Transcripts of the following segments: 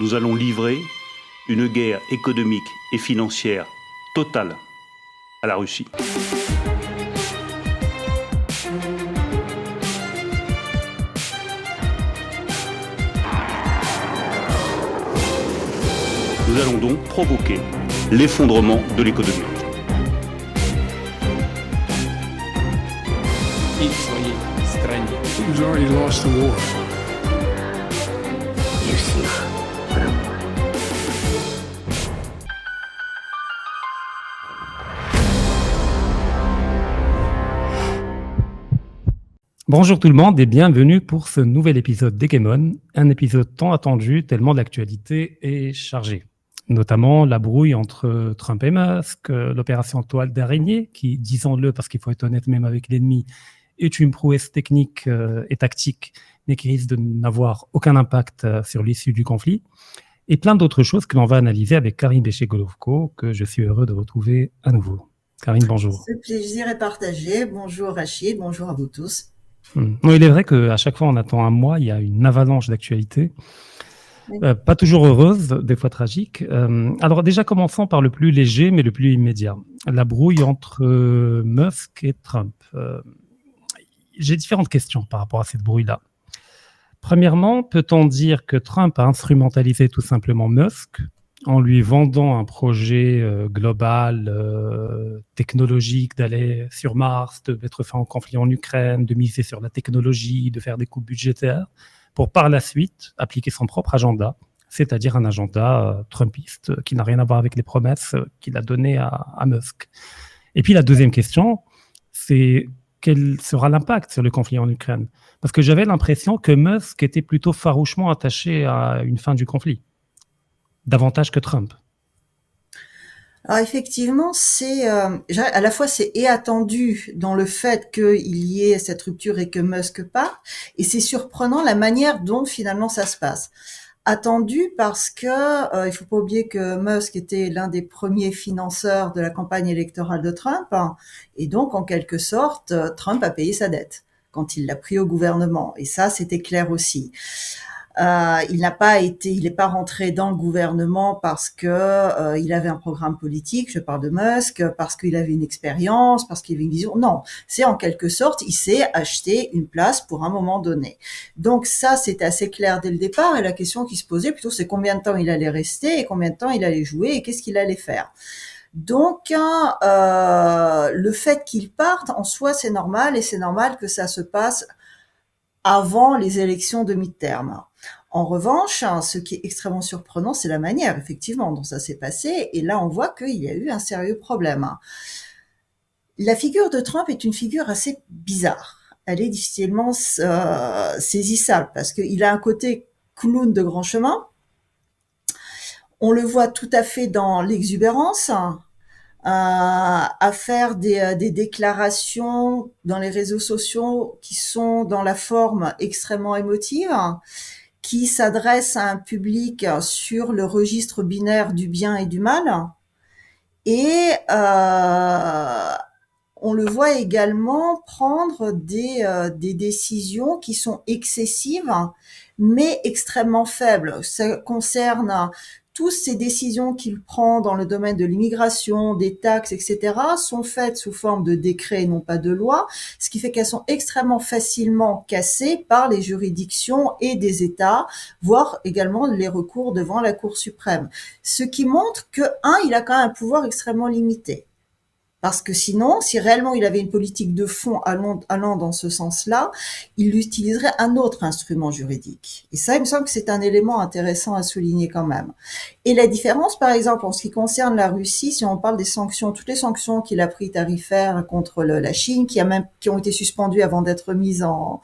Nous allons livrer une guerre économique et financière totale à la Russie. Nous allons donc provoquer l'effondrement de l'économie. И в своей стране. Who's already lost the war. Не всех равно. Bonjour tout le monde et bienvenue pour ce nouvel épisode d'Hegemon, un épisode tant attendu tellement l'actualité est chargée. Notamment la brouille entre Trump et Musk, l'opération toile d'araignée qui, disons-le parce qu'il faut être honnête même avec l'ennemi, est une prouesse technique et tactique mais qui risque de n'avoir aucun impact sur l'issue du conflit, et plein d'autres choses que l'on va analyser avec Karine Béché-Golovko, que je suis heureux de retrouver à nouveau. Karine, bonjour. Ce plaisir est partagé. Bonjour Rachid, bonjour à vous tous. Non, il est vrai qu'à chaque fois on attend un mois, il y a une avalanche d'actualités, Oui. pas toujours heureuse, des fois tragiques. Alors déjà commençons par le plus léger mais le plus immédiat, la brouille entre Musk et Trump. J'ai différentes questions par rapport à cette brouille-là. Premièrement, peut-on dire que Trump a instrumentalisé tout simplement Musk en lui vendant un projet global, technologique, d'aller sur Mars, de mettre fin au conflit en Ukraine, de miser sur la technologie, de faire des coupes budgétaires, pour par la suite appliquer son propre agenda, c'est-à-dire un agenda trumpiste qui n'a rien à voir avec les promesses qu'il a données à Musk. Et puis la deuxième question, c'est quel sera l'impact sur le conflit en Ukraine ? Parce que j'avais l'impression que Musk était plutôt farouchement attaché à une fin du conflit, davantage que Trump. Alors effectivement, à la fois c'est attendu dans le fait qu'il y ait cette rupture et que Musk parte, et c'est surprenant la manière dont finalement ça se passe. Attendu parce que il faut pas oublier que Musk était l'un des premiers financeurs de la campagne électorale de Trump, hein, et donc en quelque sorte Trump a payé sa dette quand il l'a pris au gouvernement, et ça c'était clair aussi. Il n'est pas rentré dans le gouvernement parce que il avait un programme politique, je parle de Musk, parce qu'il avait une expérience, parce qu'il avait une vision. Non, c'est en quelque sorte, il s'est acheté une place pour un moment donné. Donc ça, c'était assez clair dès le départ, et la question qui se posait plutôt, c'est combien de temps il allait rester, et combien de temps il allait jouer, et qu'est-ce qu'il allait faire. Donc, le fait qu'il parte, en soi, c'est normal, et c'est normal que ça se passe avant les élections de mi-terme. En revanche, ce qui est extrêmement surprenant, c'est la manière, effectivement, dont ça s'est passé. Et là, on voit qu'il y a eu un sérieux problème. La figure de Trump est une figure assez bizarre. Elle est difficilement saisissable parce qu'il a un côté clown de grand chemin. On le voit tout à fait dans l'exubérance, à faire des déclarations dans les réseaux sociaux qui sont dans la forme extrêmement émotive, qui s'adresse à un public sur le registre binaire du bien et du mal. Et on le voit également prendre des décisions qui sont excessives, mais extrêmement faibles. Ça concerne toutes ces décisions qu'il prend dans le domaine de l'immigration, des taxes, etc., sont faites sous forme de décrets et non pas de loi, ce qui fait qu'elles sont extrêmement facilement cassées par les juridictions et des États, voire également les recours devant la Cour suprême. Ce qui montre que, il a quand même un pouvoir extrêmement limité. Parce que sinon, si réellement il avait une politique de fond allant dans ce sens-là, il utiliserait un autre instrument juridique. Et ça, il me semble que c'est un élément intéressant à souligner quand même. Et la différence, par exemple, en ce qui concerne la Russie, si on parle des sanctions, toutes les sanctions qu'il a prises tarifaires contre la Chine, qui ont été suspendues avant d'être mises en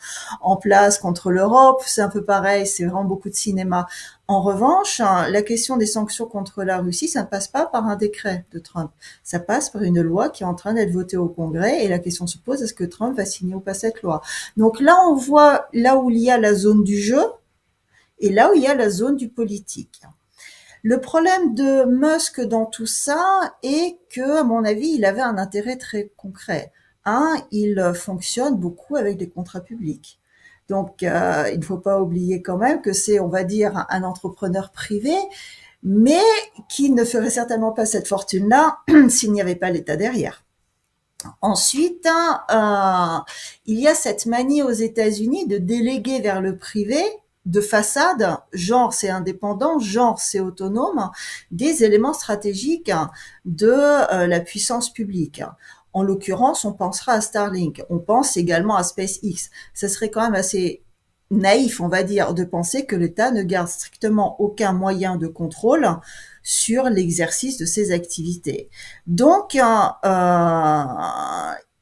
place contre l'Europe, c'est un peu pareil, c'est vraiment beaucoup de cinéma. En revanche, la question des sanctions contre la Russie, ça ne passe pas par un décret de Trump. Ça passe par une loi qui est en train d'être votée au Congrès, et la question se pose, est-ce que Trump va signer ou pas cette loi? Donc là, on voit là où il y a la zone du jeu et là où il y a la zone du politique. Le problème de Musk dans tout ça est que, à mon avis, il avait un intérêt très concret. Il fonctionne beaucoup avec des contrats publics. Donc, il ne faut pas oublier quand même que c'est, on va dire, un entrepreneur privé, mais qui ne ferait certainement pas cette fortune-là s'il n'y avait pas l'État derrière. Ensuite, il y a cette manie aux États-Unis de déléguer vers le privé de façade, genre c'est indépendant, genre c'est autonome, des éléments stratégiques de la puissance publique. En l'occurrence, on pensera à Starlink, on pense également à SpaceX. Ça serait quand même assez naïf, on va dire, de penser que l'État ne garde strictement aucun moyen de contrôle sur l'exercice de ces activités. Donc,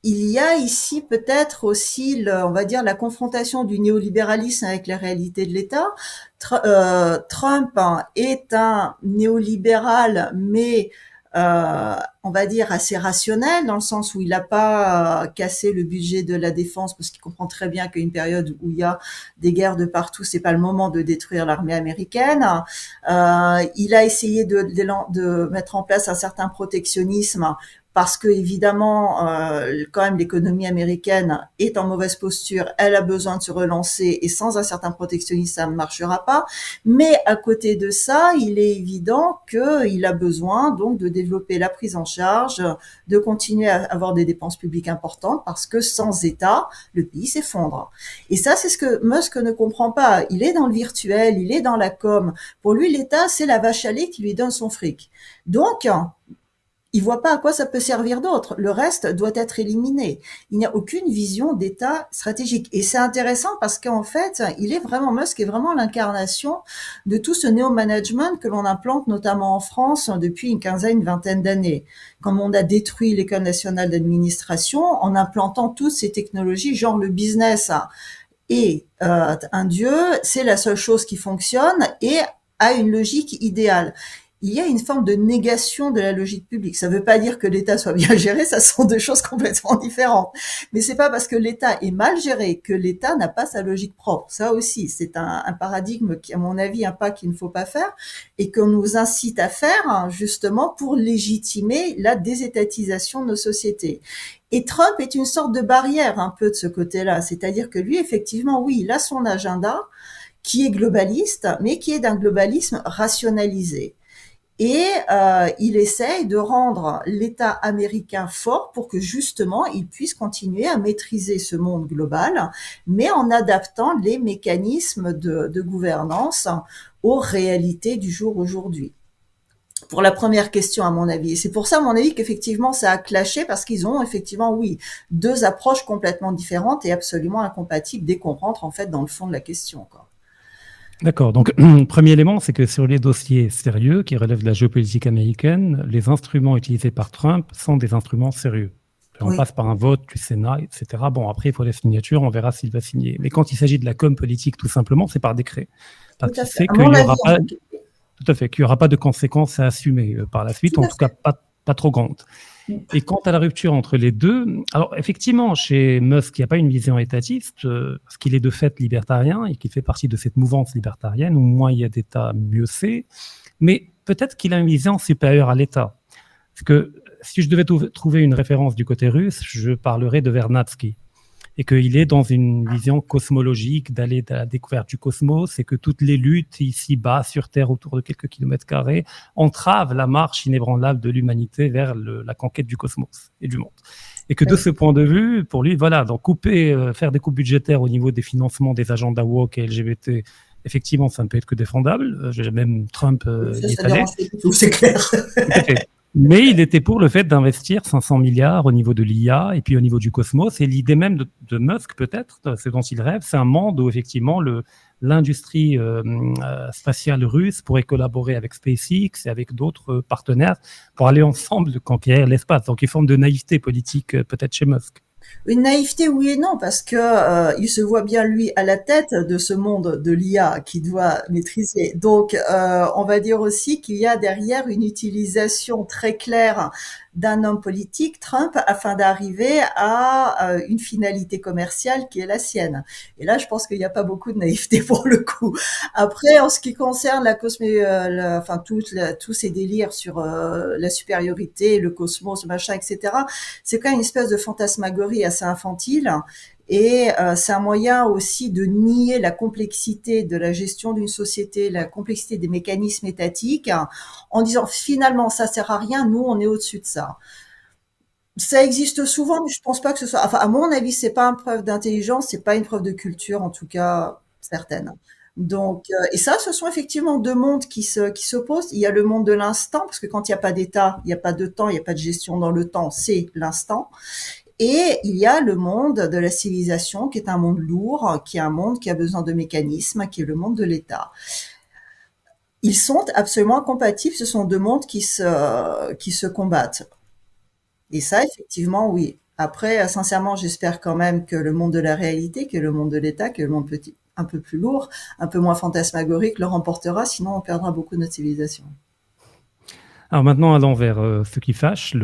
il y a ici peut-être aussi, on va dire, la confrontation du néolibéralisme avec la réalité de l'État. Trump est un néolibéral, mais on va dire assez rationnel, dans le sens où il n'a pas cassé le budget de la défense, parce qu'il comprend très bien qu'à une période où il y a des guerres de partout, c'est pas le moment de détruire l'armée américaine. Il a essayé de mettre en place un certain protectionnisme, parce que évidemment, quand même, l'économie américaine est en mauvaise posture, elle a besoin de se relancer, et sans un certain protectionnisme, ça ne marchera pas. Mais à côté de ça, il est évident qu'il a besoin donc de développer la prise en charge, de continuer à avoir des dépenses publiques importantes, parce que sans État, le pays s'effondre. Et ça, c'est ce que Musk ne comprend pas. Il est dans le virtuel, il est dans la com. Pour lui, l'État, c'est la vache à lait qui lui donne son fric. Donc, il voit pas à quoi ça peut servir d'autre. Le reste doit être éliminé. Il n'y a aucune vision d'État stratégique. Et c'est intéressant parce qu'en fait, Musk est vraiment l'incarnation de tout ce néo-management que l'on implante notamment en France depuis une vingtaine d'années. Comme on a détruit l'École nationale d'administration en implantant toutes ces technologies, genre le business et un dieu, c'est la seule chose qui fonctionne et a une logique idéale. Il y a une forme de négation de la logique publique. Ça ne veut pas dire que l'État soit bien géré, ça sont deux choses complètement différentes. Mais c'est pas parce que l'État est mal géré que l'État n'a pas sa logique propre. Ça aussi, c'est un paradigme qui, à mon avis, un pas qu'il ne faut pas faire et qu'on nous incite à faire, justement, pour légitimer la désétatisation de nos sociétés. Et Trump est une sorte de barrière un peu de ce côté-là. C'est-à-dire que lui, effectivement, oui, il a son agenda qui est globaliste, mais qui est d'un globalisme rationalisé. Et il essaye de rendre l'État américain fort pour que justement il puisse continuer à maîtriser ce monde global, mais en adaptant les mécanismes de gouvernance aux réalités du jour aujourd'hui. Pour la première question, à mon avis. Et c'est pour ça, à mon avis, qu'effectivement, ça a clashé, parce qu'ils ont effectivement, oui, deux approches complètement différentes et absolument incompatibles dès qu'on rentre, en fait, dans le fond de la question, quoi. D'accord. Donc, premier élément, c'est que sur les dossiers sérieux qui relèvent de la géopolitique américaine, les instruments utilisés par Trump sont des instruments sérieux. On passe par un vote du Sénat, etc. Bon, après, il faut la signature, on verra s'il va signer. Mais quand il s'agit de la com politique, tout simplement, c'est par décret. Parce qu'il sait qu'il n'y aura pas, tout à fait, qu'il n'y aura pas de conséquences à assumer par la suite, en tout cas pas trop grandes. Et quant à la rupture entre les deux, alors effectivement, chez Musk, il n'y a pas une vision étatiste, parce qu'il est de fait libertarien et qu'il fait partie de cette mouvance libertarienne, où moins il y a d'État, mieux c'est. Mais peut-être qu'il a une vision supérieure à l'État. Parce que si je devais trouver une référence du côté russe, je parlerais de Vernadsky. Et qu'il est dans une vision cosmologique d'aller à la découverte du cosmos et que toutes les luttes ici-bas, sur Terre, autour de quelques kilomètres carrés, entravent la marche inébranlable de l'humanité vers la conquête du cosmos et du monde. Et que de ce point de vue, pour lui, voilà, donc faire des coupes budgétaires au niveau des financements des agendas woke et LGBT, effectivement, ça ne peut être que défendable. Même Trump y est allé. C'est clair. Tout à fait. Mais il était pour le fait d'investir 500 milliards au niveau de l'IA et puis au niveau du cosmos. Et l'idée même de Musk, peut-être, ce dont il rêve, c'est un monde où effectivement l'industrie spatiale russe pourrait collaborer avec SpaceX et avec d'autres partenaires pour aller ensemble conquérir l'espace. Donc une forme de naïveté politique peut-être chez Musk. Une naïveté, oui et non, parce que il se voit bien lui à la tête de ce monde de l'IA qu'il doit maîtriser. Donc, on va dire aussi qu'il y a derrière une utilisation très claire d'un homme politique, Trump, afin d'arriver à une finalité commerciale qui est la sienne. Et là, je pense qu'il n'y a pas beaucoup de naïveté pour le coup. Après, en ce qui concerne tous ces délires sur la supériorité, le cosmos, machin, etc., c'est quand même une espèce de fantasmagorie assez infantile. Et c'est un moyen aussi de nier la complexité de la gestion d'une société, la complexité des mécanismes étatiques, en disant finalement ça sert à rien, nous on est au-dessus de ça. Ça existe souvent, mais je pense pas que ce soit. Enfin, à mon avis, c'est pas une preuve d'intelligence, c'est pas une preuve de culture, en tout cas certaine. Donc, et ça, ce sont effectivement deux mondes qui s'opposent. Il y a le monde de l'instant, parce que quand il n'y a pas d'État, il n'y a pas de temps, il n'y a pas de gestion dans le temps, c'est l'instant. Et il y a le monde de la civilisation, qui est un monde lourd, qui est un monde qui a besoin de mécanismes, qui est le monde de l'État. Ils sont absolument incompatibles. Ce sont deux mondes qui se combattent. Et ça, effectivement, oui. Après, sincèrement, j'espère quand même que le monde de la réalité, que le monde de l'État, que le monde petit, un peu plus lourd, un peu moins fantasmagorique, le remportera, sinon on perdra beaucoup de notre civilisation. Alors maintenant, allons vers ce qui fâche,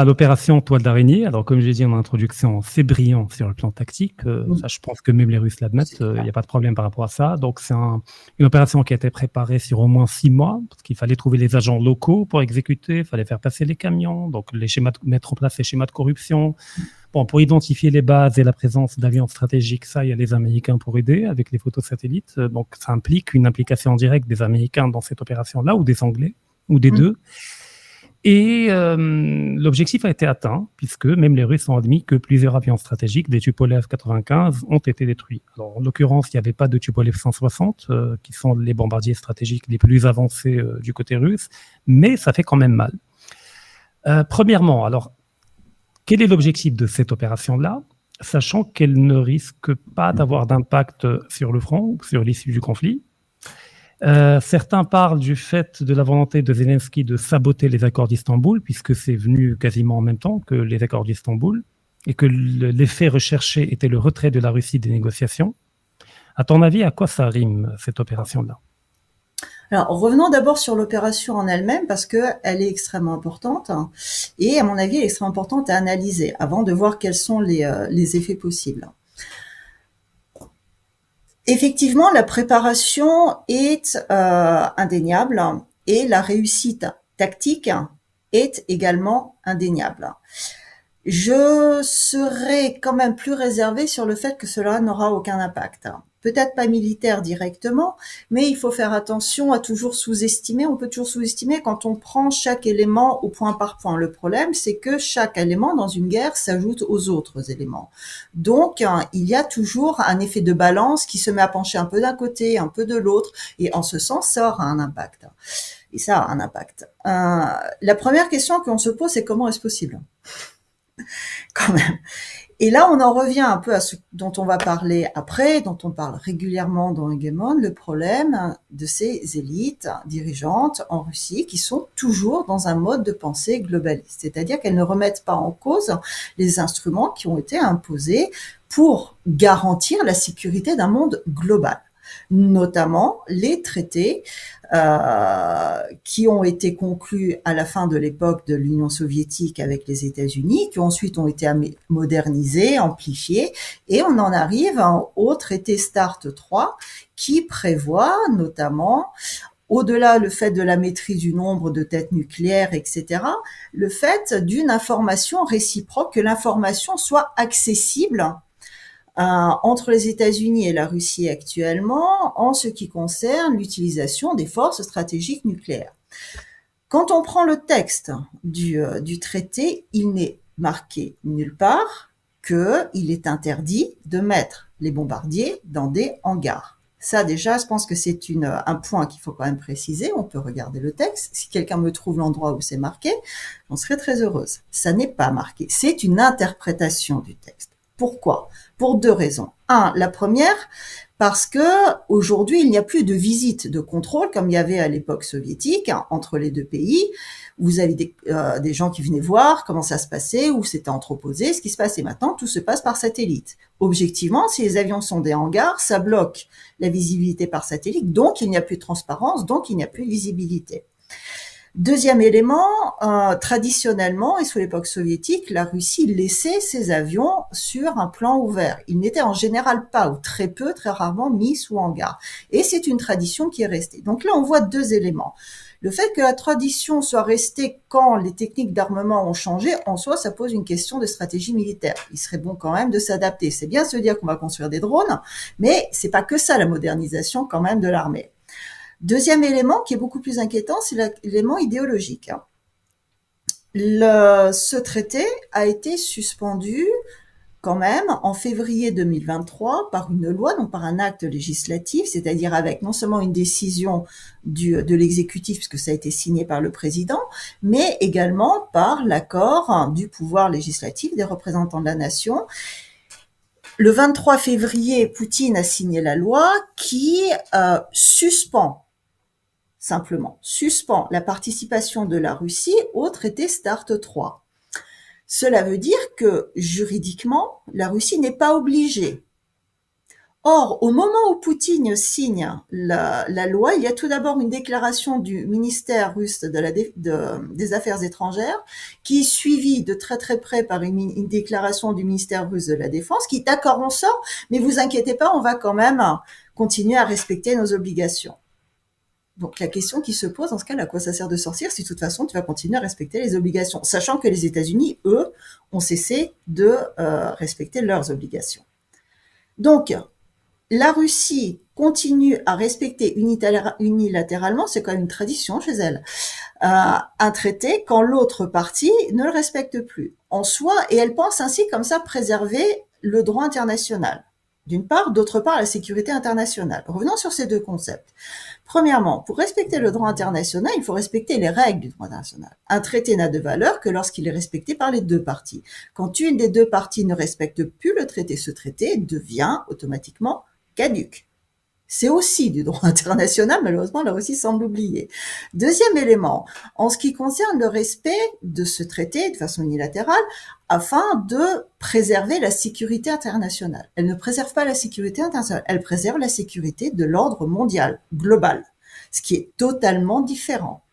l'opération Toile d'araignée. Alors, comme j'ai dit en introduction, c'est brillant sur le plan tactique. Ça, je pense que même les Russes l'admettent. Il n'y a pas de problème par rapport à ça. Donc, c'est une opération qui a été préparée sur au moins 6 mois, parce qu'il fallait trouver les agents locaux pour exécuter, il fallait faire passer les camions, donc mettre en place les schémas de corruption. Bon, pour identifier les bases et la présence d'alliances stratégiques, ça, il y a les Américains pour aider avec les photos satellites. Donc, ça implique une implication directe des Américains dans cette opération-là, ou des Anglais, ou des deux. Et l'objectif a été atteint, puisque même les Russes ont admis que plusieurs avions stratégiques, des Tupolev 95, ont été détruits. Alors, en l'occurrence, il n'y avait pas de Tupolev 160, qui sont les bombardiers stratégiques les plus avancés du côté russe, mais ça fait quand même mal. Premièrement, alors, quel est l'objectif de cette opération-là, sachant qu'elle ne risque pas d'avoir d'impact sur le front, sur l'issue du conflit? Certains parlent du fait de la volonté de Zelensky de saboter les accords d'Istanbul, puisque c'est venu quasiment en même temps que les accords d'Istanbul, et que l'effet recherché était le retrait de la Russie des négociations. À ton avis, à quoi ça rime, cette opération-là? Alors, revenons d'abord sur l'opération en elle-même, parce que elle est extrêmement importante, et à mon avis, elle est extrêmement importante à analyser, avant de voir quels sont les effets possibles. Effectivement, la préparation est indéniable et la réussite tactique est également indéniable. Je serais quand même plus réservée sur le fait que cela n'aura aucun impact. Peut-être pas militaire directement, mais il faut faire attention à toujours sous-estimer. On peut toujours sous-estimer quand on prend chaque élément au point par point. Le problème, c'est que chaque élément dans une guerre s'ajoute aux autres éléments. Donc, il y a toujours un effet de balance qui se met à pencher un peu d'un côté, un peu de l'autre, et en ce sens, ça aura un impact. Et ça a un impact. La première question qu'on se pose, c'est comment est-ce possible ? Quand même. Et là, on en revient un peu à ce dont on va parler après, dont on parle régulièrement dans Hegemon, le problème de ces élites dirigeantes en Russie qui sont toujours dans un mode de pensée globaliste. C'est-à-dire qu'elles ne remettent pas en cause les instruments qui ont été imposés pour garantir la sécurité d'un monde global, notamment les traités qui ont été conclus à la fin de l'époque de l'Union soviétique avec les États-Unis, qui ensuite ont été modernisés, amplifiés, et on en arrive au traité START 3 qui prévoit notamment, au-delà le fait de la maîtrise du nombre de têtes nucléaires, etc., le fait d'une information réciproque, que l'information soit accessible entre les États-Unis et la Russie actuellement en ce qui concerne l'utilisation des forces stratégiques nucléaires. Quand on prend le texte du traité, il n'est marqué nulle part qu'il est interdit de mettre les bombardiers dans des hangars. Ça déjà, je pense que c'est un point qu'il faut quand même préciser. On peut regarder le texte. Si quelqu'un me trouve l'endroit où c'est marqué, j'en serais très heureuse. Ça n'est pas marqué. C'est une interprétation du texte. Pourquoi ? Pour deux raisons. La première, parce que aujourd'hui, il n'y a plus de visite de contrôle comme il y avait à l'époque soviétique entre les deux pays. Vous avez des gens qui venaient voir comment ça se passait, où c'était entreposé, ce qui se passait. Maintenant, tout se passe par satellite. Objectivement, si les avions sont des hangars, ça bloque la visibilité par satellite, donc il n'y a plus de transparence, donc il n'y a plus de visibilité. Deuxième élément, traditionnellement et sous l'époque soviétique, la Russie laissait ses avions sur un plan ouvert. Ils n'étaient en général pas, ou très peu, très rarement, mis sous hangar. Et c'est une tradition qui est restée. Donc là, on voit deux éléments. Le fait que la tradition soit restée quand les techniques d'armement ont changé, en soi, ça pose une question de stratégie militaire. Il serait bon quand même de s'adapter. C'est bien se dire qu'on va construire des drones, mais c'est pas que ça, la modernisation quand même de l'armée. Deuxième élément qui est beaucoup plus inquiétant, c'est l'élément idéologique. Ce traité a été suspendu quand même en février 2023 par une loi, donc par un acte législatif, c'est-à-dire avec non seulement une décision de l'exécutif, puisque ça a été signé par le président, mais également par l'accord du pouvoir législatif des représentants de la nation. Le 23 février, Poutine a signé la loi qui suspend la participation de la Russie au traité START 3. Cela veut dire que, juridiquement, la Russie n'est pas obligée. Or, au moment où Poutine signe la loi, il y a tout d'abord une déclaration du ministère russe des Affaires étrangères, qui est suivie de très très près par une déclaration du ministère russe de la Défense, qui est d'accord, on sort, mais vous inquiétez pas, on va quand même continuer à respecter nos obligations. Donc la question qui se pose dans ce cas, à quoi ça sert de sortir si de toute façon tu vas continuer à respecter les obligations, sachant que les États-Unis, eux, ont cessé de respecter leurs obligations. Donc la Russie continue à respecter unilatéralement, c'est quand même une tradition chez elle, un traité quand l'autre partie ne le respecte plus en soi, et elle pense ainsi comme ça préserver le droit international. D'une part, d'autre part, la sécurité internationale. Revenons sur ces deux concepts. Premièrement, pour respecter le droit international, il faut respecter les règles du droit international. Un traité n'a de valeur que lorsqu'il est respecté par les deux parties. Quand une des deux parties ne respecte plus le traité, ce traité devient automatiquement caduc. C'est aussi du droit international, malheureusement, la Russie semble oublier. Deuxième élément, en ce qui concerne le respect de ce traité de façon unilatérale, afin de préserver la sécurité internationale. Elle ne préserve pas la sécurité internationale, elle préserve la sécurité de l'ordre mondial, global, ce qui est totalement différent.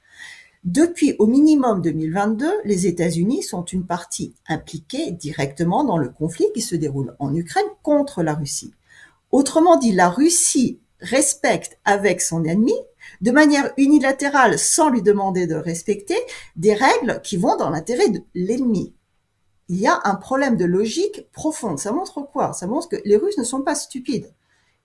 Depuis au minimum 2022, les États-Unis sont une partie impliquée directement dans le conflit qui se déroule en Ukraine contre la Russie. Autrement dit, la Russie respecte avec son ennemi, de manière unilatérale, sans lui demander de respecter, des règles qui vont dans l'intérêt de l'ennemi. Il y a un problème de logique profonde. Ça montre quoi? Ça montre que les Russes ne sont pas stupides.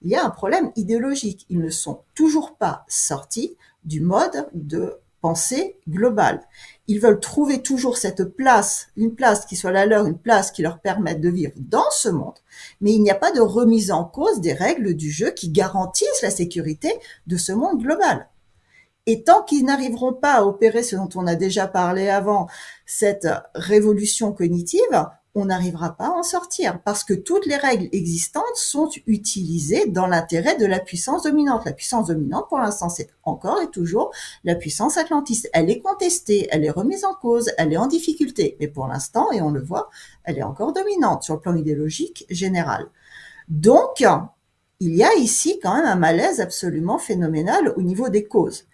Il y a un problème idéologique. Ils ne sont toujours pas sortis du mode de pensée globale. Ils veulent trouver toujours cette place, une place qui soit la leur, une place qui leur permette de vivre dans ce monde. Mais il n'y a pas de remise en cause des règles du jeu qui garantissent la sécurité de ce monde global. Et tant qu'ils n'arriveront pas à opérer ce dont on a déjà parlé avant, cette révolution cognitive, on n'arrivera pas à en sortir parce que toutes les règles existantes sont utilisées dans l'intérêt de la puissance dominante. La puissance dominante, pour l'instant, c'est encore et toujours la puissance atlantiste. Elle est contestée, elle est remise en cause, elle est en difficulté. Mais pour l'instant, et on le voit, elle est encore dominante sur le plan idéologique général. Donc, il y a ici quand même un malaise absolument phénoménal au niveau des causes.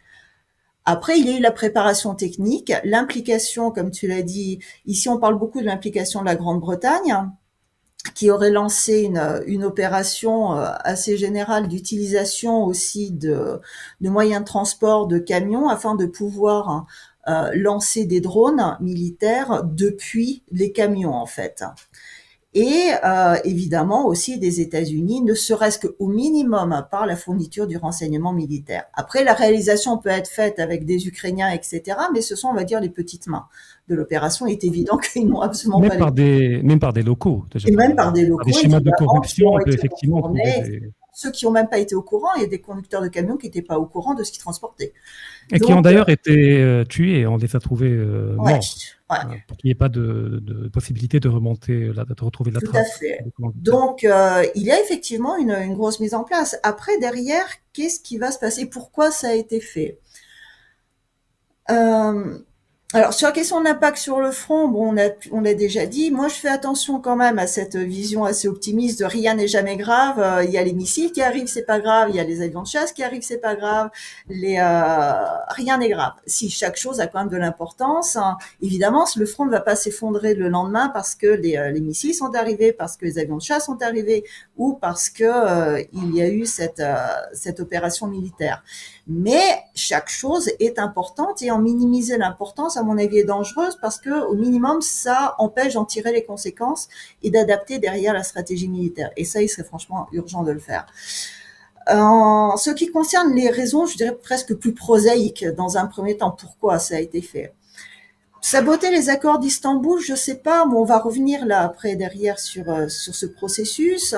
Après, il y a eu la préparation technique, l'implication, comme tu l'as dit, ici on parle beaucoup de l'implication de la Grande-Bretagne, qui aurait lancé une opération assez générale d'utilisation aussi de moyens de transport, de camions, afin de pouvoir lancer des drones militaires depuis les camions en fait. Et évidemment aussi des États-Unis, ne serait-ce qu'au minimum par la fourniture du renseignement militaire. Après, la réalisation peut être faite avec des Ukrainiens, etc., mais ce sont, on va dire, les petites mains de l'opération. Il est évident qu'ils n'ont absolument Même pas même par des locaux. Et même par des locaux. Par des schémas de évidemment, corruption, on qui peut ont été effectivement trouver contournés. des... Ceux qui n'ont même pas été au courant, il y a des conducteurs de camions qui n'étaient pas au courant de ce qu'ils transportaient. Et qui ont d'ailleurs été tués, on les a trouvés Ouais, morts, ouais. pour qu'il n'y ait pas de possibilité de remonter, de retrouver la Tout à trace. fait. Donc, il y a effectivement une grosse mise en place. Après, derrière, qu'est-ce qui va se passer? Pourquoi ça a été fait? Alors, sur la question de l'impact sur le front, bon, on l'a déjà dit. Moi, je fais attention quand même à cette vision assez optimiste de rien n'est jamais grave. Il y a les missiles qui arrivent, c'est pas grave. Il y a les avions de chasse qui arrivent, c'est pas grave. Rien n'est grave. Si chaque chose a quand même de l'importance, hein. Évidemment, le front ne va pas s'effondrer le lendemain parce que les missiles sont arrivés, parce que les avions de chasse sont arrivés, ou parce que il y a eu cette opération militaire. Mais chaque chose est importante et en minimiser l'importance, à mon avis, est dangereuse parce que, au minimum, ça empêche d'en tirer les conséquences et d'adapter derrière la stratégie militaire. Et ça, il serait franchement urgent de le faire. En ce qui concerne les raisons, je dirais presque plus prosaïques dans un premier temps, pourquoi ça a été fait. Saboter les accords d'Istanbul, je sais pas, mais on va revenir là après derrière sur ce processus.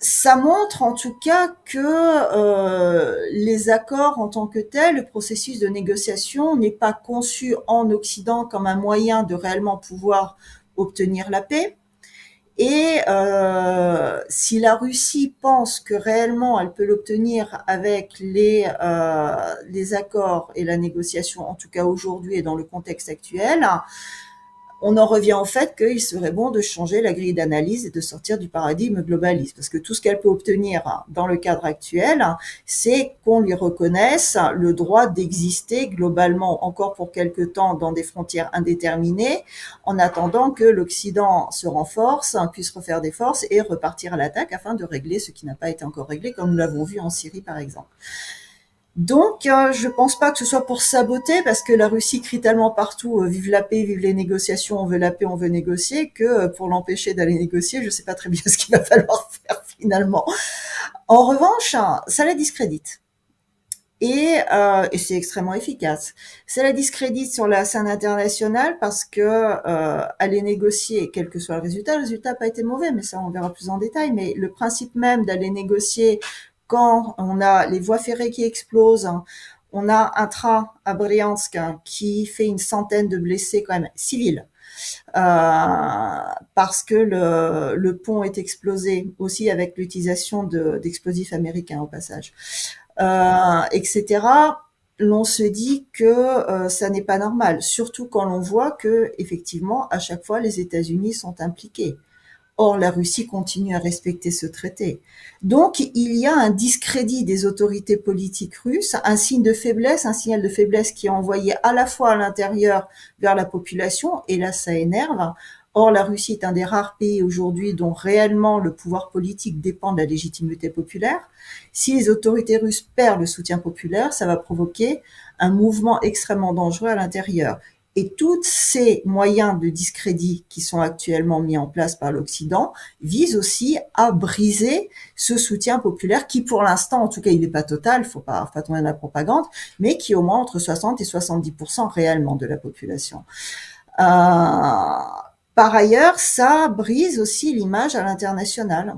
Ça montre en tout cas que les accords en tant que tels, le processus de négociation n'est pas conçu en Occident comme un moyen de réellement pouvoir obtenir la paix. Et si la Russie pense que réellement elle peut l'obtenir avec les accords et la négociation, en tout cas aujourd'hui et dans le contexte actuel, on en revient au fait qu'il serait bon de changer la grille d'analyse et de sortir du paradigme globaliste. Parce que tout ce qu'elle peut obtenir dans le cadre actuel, c'est qu'on lui reconnaisse le droit d'exister globalement encore pour quelque temps dans des frontières indéterminées, en attendant que l'Occident se renforce, puisse refaire des forces et repartir à l'attaque afin de régler ce qui n'a pas été encore réglé, comme nous l'avons vu en Syrie par exemple. Donc, je pense pas que ce soit pour saboter, parce que la Russie crie tellement partout vive la paix, vive les négociations, on veut la paix, on veut négocier, que pour l'empêcher d'aller négocier, je sais pas très bien ce qu'il va falloir faire finalement. En revanche, ça la discrédite. Et c'est extrêmement efficace. Ça la discrédite sur la scène internationale parce que aller négocier, quel que soit le résultat n'a pas été mauvais, mais ça on verra plus en détail. Mais le principe même d'aller négocier quand on a les voies ferrées qui explosent, on a un train à Briansk qui fait une centaine de blessés quand même civils, parce que le pont est explosé aussi avec l'utilisation d'explosifs américains au passage, etc. L'on se dit que ça n'est pas normal, surtout quand l'on voit que effectivement à chaque fois les États-Unis sont impliqués. Or, la Russie continue à respecter ce traité. Donc, il y a un discrédit des autorités politiques russes, un signe de faiblesse, un signal de faiblesse qui est envoyé à la fois à l'intérieur vers la population, et là, ça énerve. Or, la Russie est un des rares pays aujourd'hui dont réellement le pouvoir politique dépend de la légitimité populaire. Si les autorités russes perdent le soutien populaire, ça va provoquer un mouvement extrêmement dangereux à l'intérieur. Et tous ces moyens de discrédit qui sont actuellement mis en place par l'Occident visent aussi à briser ce soutien populaire qui, pour l'instant, en tout cas, il n'est pas total, faut pas tomber dans la propagande, mais qui est au moins entre 60 et 70% réellement de la population. Par ailleurs, ça brise aussi l'image à l'international.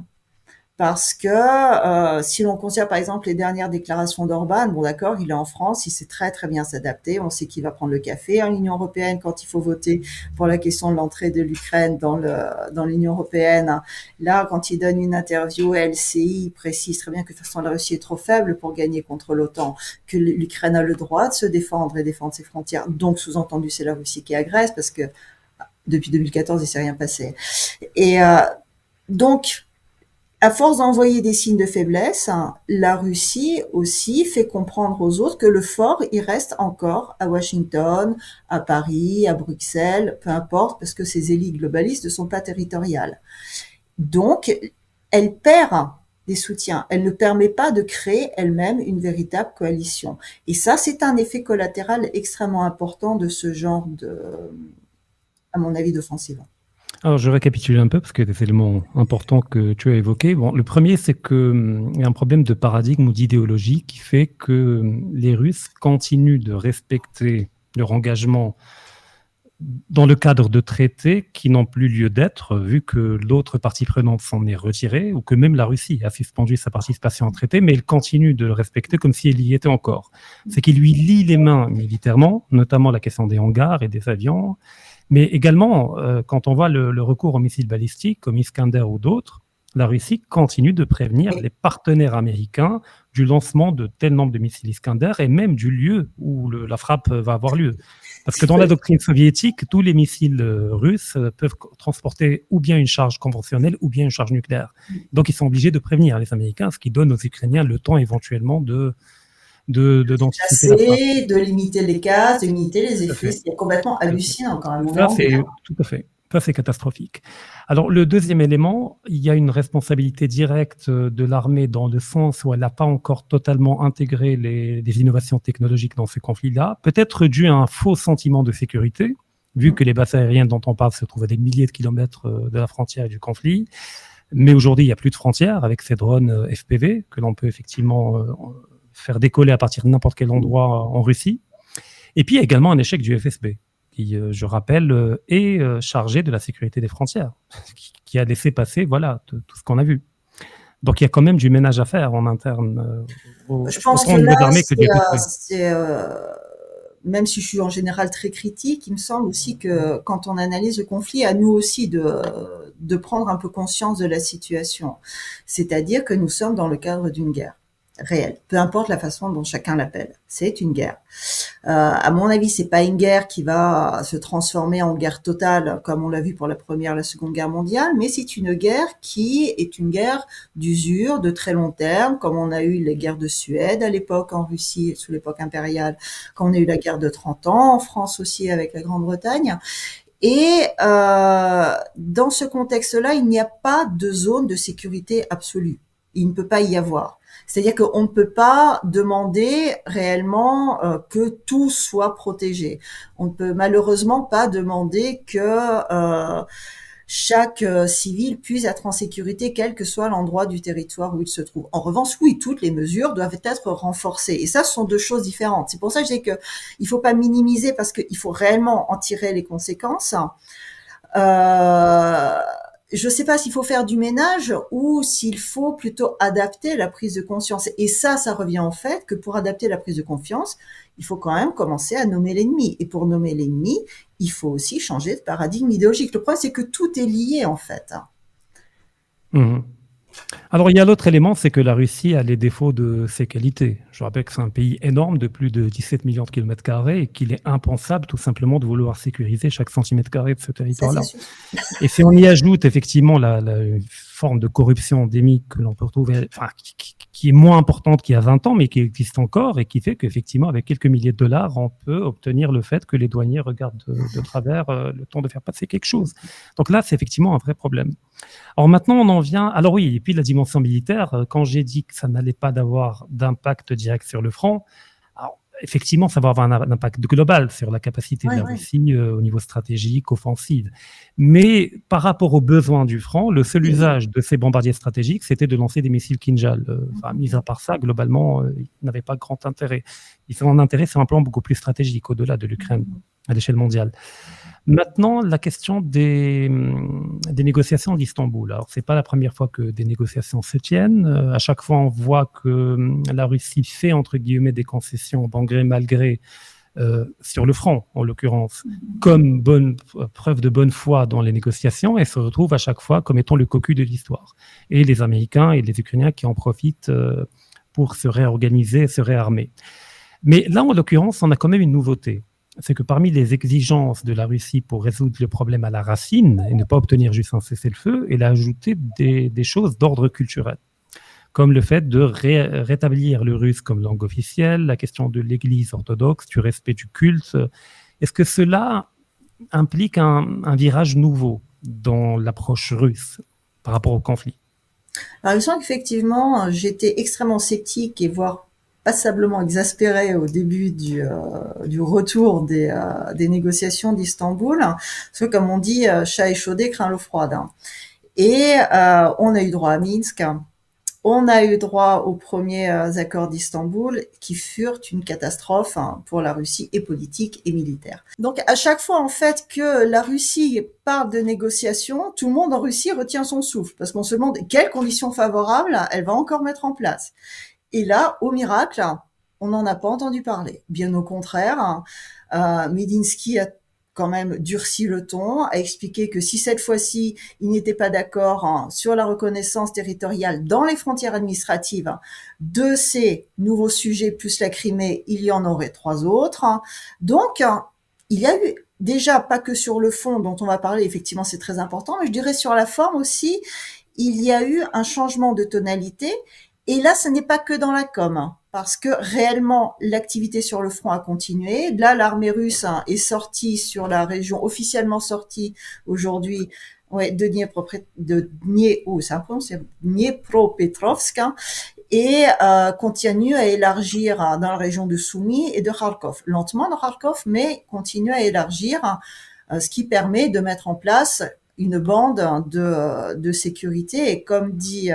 Parce que si l'on considère par exemple les dernières déclarations d'Orban, bon d'accord, il est en France, il sait très très bien s'adapter, on sait qu'il va prendre le café en Union européenne quand il faut voter pour la question de l'entrée de l'Ukraine dans l'Union européenne. Là, quand il donne une interview à LCI, il précise très bien que de toute façon la Russie est trop faible pour gagner contre l'OTAN, que l'Ukraine a le droit de se défendre et défendre ses frontières. Donc sous-entendu, c'est la Russie qui agresse parce que depuis 2014, il s'est rien passé. Et donc, à force d'envoyer des signes de faiblesse, la Russie aussi fait comprendre aux autres que le fort, il reste encore à Washington, à Paris, à Bruxelles, peu importe, parce que ces élites globalistes ne sont pas territoriales. Donc, elle perd des soutiens. Elle ne permet pas de créer elle-même une véritable coalition. Et ça, c'est un effet collatéral extrêmement important de ce genre à mon avis, d'offensive. Alors, je récapitule un peu parce qu'il y a des éléments importants que tu as évoqués. Bon, le premier, c'est qu'il y a un problème de paradigme ou d'idéologie qui fait que les Russes continuent de respecter leur engagement dans le cadre de traités qui n'ont plus lieu d'être, vu que l'autre partie prenante s'en est retirée, ou que même la Russie a suspendu sa participation au traité, mais elle continue de le respecter comme si elle y était encore. C'est qu'il lui lie les mains militairement, notamment la question des hangars et des avions, mais également, quand on voit le recours aux missiles balistiques, comme Iskander ou d'autres, la Russie continue de prévenir les partenaires américains du lancement de tel nombre de missiles Iskander et même du lieu où la frappe va avoir lieu. Parce que dans la doctrine soviétique, tous les missiles russes peuvent transporter ou bien une charge conventionnelle ou bien une charge nucléaire. Donc ils sont obligés de prévenir les Américains, ce qui donne aux Ukrainiens le temps éventuellement d'anticiper la frappe. De limiter les casse, de limiter les effets. C'est complètement hallucinant quand même. Ça, c'est tout à fait. Ça, c'est catastrophique. Alors, le deuxième élément, il y a une responsabilité directe de l'armée dans le sens où elle n'a pas encore totalement intégré les innovations technologiques dans ce conflit-là, peut-être dû à un faux sentiment de sécurité, vu que les bases aériennes dont on parle se trouvent à des milliers de kilomètres de la frontière et du conflit. Mais aujourd'hui, il n'y a plus de frontières avec ces drones FPV que l'on peut effectivement faire décoller à partir de n'importe quel endroit en Russie. Et puis, il y a également un échec du FSB, qui, je rappelle, est chargé de la sécurité des frontières, qui a laissé passer tout ce qu'on a vu. Donc, il y a quand même du ménage à faire en interne. Je pense que là, même si je suis en général très critique, il me semble aussi que quand on analyse le conflit, à nous aussi de prendre un peu conscience de la situation. C'est-à-dire que nous sommes dans le cadre d'une guerre réelle, peu importe la façon dont chacun l'appelle, c'est une guerre. À mon avis, c'est pas une guerre qui va se transformer en guerre totale, comme on l'a vu pour la Première, la Seconde Guerre mondiale, mais c'est une guerre qui est une guerre d'usure, de très long terme, comme on a eu les guerres de Suède à l'époque en Russie, sous l'époque impériale, quand on a eu la guerre de 30 ans, en France aussi avec la Grande-Bretagne. Et dans ce contexte-là, il n'y a pas de zone de sécurité absolue. Il ne peut pas y avoir. C'est-à-dire qu'on ne peut pas demander réellement que tout soit protégé. On ne peut malheureusement pas demander que chaque civil puisse être en sécurité, quel que soit l'endroit du territoire où il se trouve. En revanche, oui, toutes les mesures doivent être renforcées. Et ça, ce sont deux choses différentes. C'est pour ça que je dis que il faut pas minimiser parce qu'il faut réellement en tirer les conséquences. Je ne sais pas s'il faut faire du ménage ou s'il faut plutôt adapter la prise de conscience. Et ça revient au fait que pour adapter la prise de confiance, il faut quand même commencer à nommer l'ennemi. Et pour nommer l'ennemi, il faut aussi changer de paradigme idéologique. Le problème, c'est que tout est lié, en fait. Mmh. Alors, il y a l'autre élément, c'est que la Russie a les défauts de ses qualités. Je rappelle que c'est un pays énorme de plus de 17 millions de kilomètres carrés et qu'il est impensable tout simplement de vouloir sécuriser chaque centimètre carré de ce territoire-là. Et si on y ajoute effectivement la forme de corruption endémique que l'on peut retrouver, qui est moins importante qu'il y a 20 ans, mais qui existe encore et qui fait qu'effectivement, avec quelques milliers de dollars, on peut obtenir le fait que les douaniers regardent de travers le temps de faire passer quelque chose. Donc là, c'est effectivement un vrai problème. Alors maintenant, on en vient... Alors oui, et puis la dimension militaire, quand j'ai dit que ça n'allait pas avoir d'impact direct sur le front, alors, effectivement, ça va avoir un impact global sur la capacité de la Russie au niveau stratégique, offensive. Mais par rapport aux besoins du front, le seul usage de ces bombardiers stratégiques, c'était de lancer des missiles Kinjal. Mis à part ça, globalement, ils n'avaient pas grand intérêt. Ils ont un intérêt sur un plan beaucoup plus stratégique, au-delà de l'Ukraine, à l'échelle mondiale. Maintenant, la question des négociations d'Istanbul. Alors, c'est pas la première fois que des négociations se tiennent. À chaque fois, on voit que la Russie fait, entre guillemets, des concessions, bon gré, mal gré, sur le front, en l'occurrence, comme preuve de bonne foi dans les négociations, et se retrouve à chaque fois comme étant le cocu de l'histoire. Et les Américains et les Ukrainiens qui en profitent pour se réorganiser, se réarmer. Mais là, en l'occurrence, on a quand même une nouveauté. C'est que parmi les exigences de la Russie pour résoudre le problème à la racine et ne pas obtenir juste un cessez-le-feu, elle a ajouté des choses d'ordre culturel, comme le fait de rétablir le russe comme langue officielle, la question de l'Église orthodoxe, du respect du culte. Est-ce que cela implique un virage nouveau dans l'approche russe par rapport au conflit? Alors, il me semble qu'effectivement, j'étais extrêmement sceptique et voire passablement exaspéré au début du retour des négociations d'Istanbul, parce que comme on dit, chat échaudé craint l'eau froide. Et on a eu droit à Minsk, on a eu droit aux premiers accords d'Istanbul qui furent une catastrophe pour la Russie et politique et militaire. Donc à chaque fois en fait que la Russie parle de négociations, tout le monde en Russie retient son souffle, parce qu'on se demande quelles conditions favorables elle va encore mettre en place. Et là, au miracle, on n'en a pas entendu parler. Bien au contraire, Medinsky quand même durci le ton, a expliqué que si cette fois-ci, il n'était pas d'accord sur la reconnaissance territoriale dans les frontières administratives de ces nouveaux sujets plus la Crimée, il y en aurait 3 autres. Donc, il y a eu déjà, pas que sur le fond dont on va parler, effectivement c'est très important, mais je dirais sur la forme aussi, il y a eu un changement de tonalité. Et là, ce n'est pas que dans la com, parce que réellement, l'activité sur le front a continué. Là, l'armée russe est sortie sur la région, officiellement sortie aujourd'hui, de Dniepropetrovsk, et continue à élargir dans la région de Soumy et de Kharkov. Lentement dans Kharkov, mais continue à élargir, ce qui permet de mettre en place une bande de sécurité. Et comme dit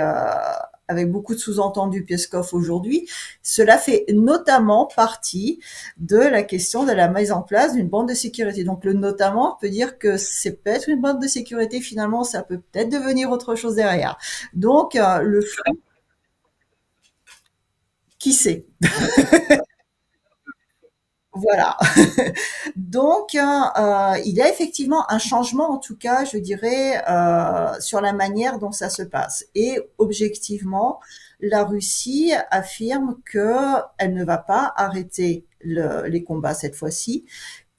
avec beaucoup de sous-entendus Peskov aujourd'hui, cela fait notamment partie de la question de la mise en place d'une bande de sécurité. Donc le notamment peut dire que c'est peut-être une bande de sécurité, finalement ça peut peut-être devenir autre chose derrière. Donc le flou, qui sait? Voilà. Donc, il y a effectivement un changement, en tout cas, je dirais, sur la manière dont ça se passe. Et objectivement, la Russie affirme qu'elle ne va pas arrêter les combats cette fois-ci,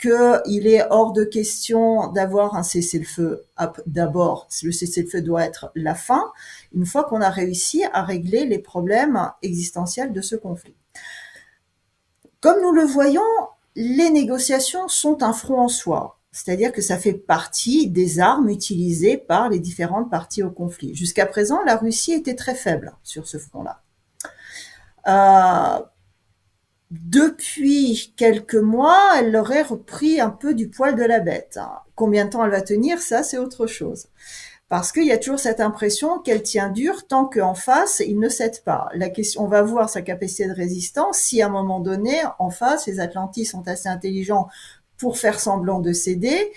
qu'il est hors de question d'avoir un cessez-le-feu. D'abord, le cessez-le-feu doit être la fin, une fois qu'on a réussi à régler les problèmes existentiels de ce conflit. Comme nous le voyons, les négociations sont un front en soi, c'est-à-dire que ça fait partie des armes utilisées par les différentes parties au conflit. Jusqu'à présent, la Russie était très faible sur ce front-là. Depuis quelques mois, elle aurait repris un peu du poil de la bête. Combien de temps elle va tenir, ça c'est autre chose. Parce qu'il y a toujours cette impression qu'elle tient dur tant qu'en face, il ne cède pas. La question, on va voir sa capacité de résistance si à un moment donné, en face, les Atlantis sont assez intelligents pour faire semblant de céder,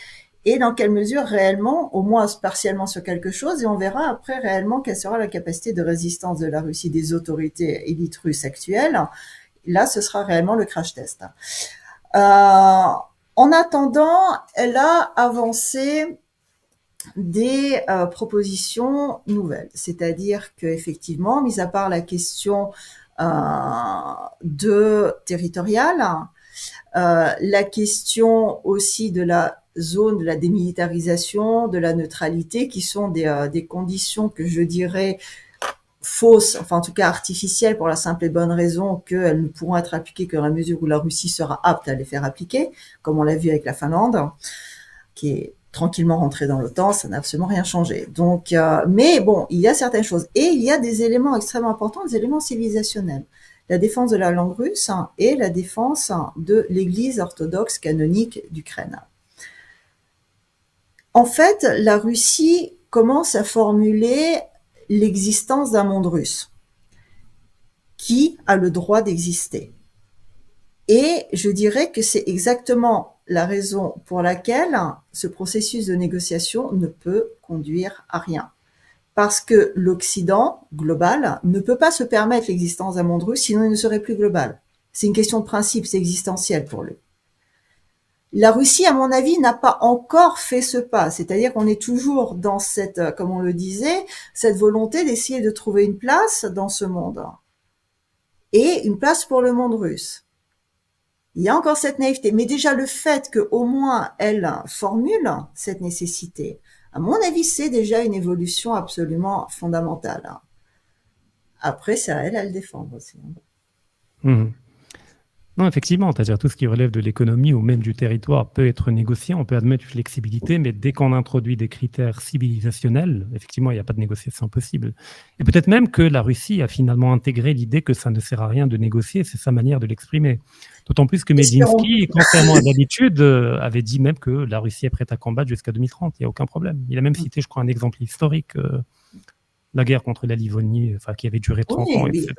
et dans quelle mesure réellement, au moins partiellement sur quelque chose, et on verra après réellement quelle sera la capacité de résistance de la Russie, des autorités élites russes actuelles. Là, ce sera réellement le crash test. En attendant, elle a avancé des propositions nouvelles, c'est-à-dire que effectivement, mis à part la question de territoriale, la question aussi de la zone de la démilitarisation, de la neutralité, qui sont des conditions que je dirais fausses, enfin en tout cas artificielles, pour la simple et bonne raison qu'elles ne pourront être appliquées que dans la mesure où la Russie sera apte à les faire appliquer, comme on l'a vu avec la Finlande, qui est tranquillement rentrée dans l'OTAN, ça n'a absolument rien changé. Donc, mais bon, il y a certaines choses. Et il y a des éléments extrêmement importants, des éléments civilisationnels. La défense de la langue russe et la défense de l'Église orthodoxe canonique d'Ukraine. En fait, la Russie commence à formuler l'existence d'un monde russe qui a le droit d'exister. Et je dirais que c'est exactement la raison pour laquelle ce processus de négociation ne peut conduire à rien. Parce que l'Occident global ne peut pas se permettre l'existence d'un monde russe, sinon il ne serait plus global. C'est une question de principe, c'est existentiel pour lui. La Russie, à mon avis, n'a pas encore fait ce pas. C'est-à-dire qu'on est toujours dans cette, comme on le disait, cette volonté d'essayer de trouver une place dans ce monde. Et une place pour le monde russe. Il y a encore cette naïveté, mais déjà le fait qu'au moins elle formule cette nécessité, à mon avis, c'est déjà une évolution absolument fondamentale. Après, c'est à elle à le défendre aussi. Mmh. Non, effectivement, c'est-à-dire tout ce qui relève de l'économie ou même du territoire peut être négocié, on peut admettre une flexibilité, mais dès qu'on introduit des critères civilisationnels, effectivement, il n'y a pas de négociation possible. Et peut-être même que la Russie a finalement intégré l'idée que ça ne sert à rien de négocier, c'est sa manière de l'exprimer. D'autant plus que Medinsky, contrairement à d'habitude, avait dit même que la Russie est prête à combattre jusqu'à 2030, il n'y a aucun problème. Il a même cité, je crois, un exemple historique, la guerre contre la Livonie, qui avait duré 30 ans, etc.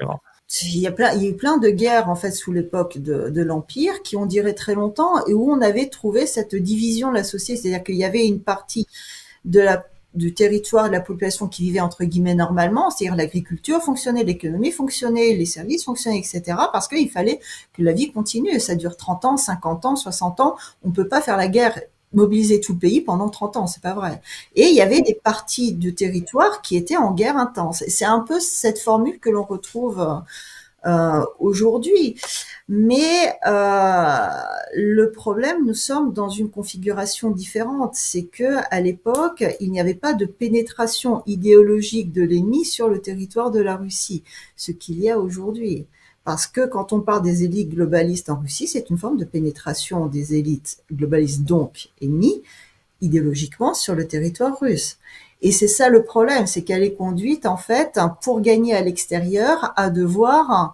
Il y a eu plein de guerres en fait sous l'époque de l'Empire qui ont duré très longtemps et où on avait trouvé cette division de la société, c'est-à-dire qu'il y avait une partie du territoire de la population qui vivait entre guillemets normalement, c'est-à-dire l'agriculture fonctionnait, l'économie fonctionnait, les services fonctionnaient, etc. parce qu'il fallait que la vie continue. Ça dure 30 ans, 50 ans, 60 ans. On peut pas faire la guerre mobiliser tout le pays pendant 30 ans, c'est pas vrai. Et il y avait des parties du territoire qui étaient en guerre intense. Et c'est un peu cette formule que l'on retrouve aujourd'hui. Mais le problème, nous sommes dans une configuration différente. C'est que à l'époque, il n'y avait pas de pénétration idéologique de l'ennemi sur le territoire de la Russie, ce qu'il y a aujourd'hui. Parce que quand on parle des élites globalistes en Russie, c'est une forme de pénétration des élites globalistes, donc ennemies, idéologiquement sur le territoire russe. Et c'est ça le problème, c'est qu'elle est conduite, en fait, pour gagner à l'extérieur, à devoir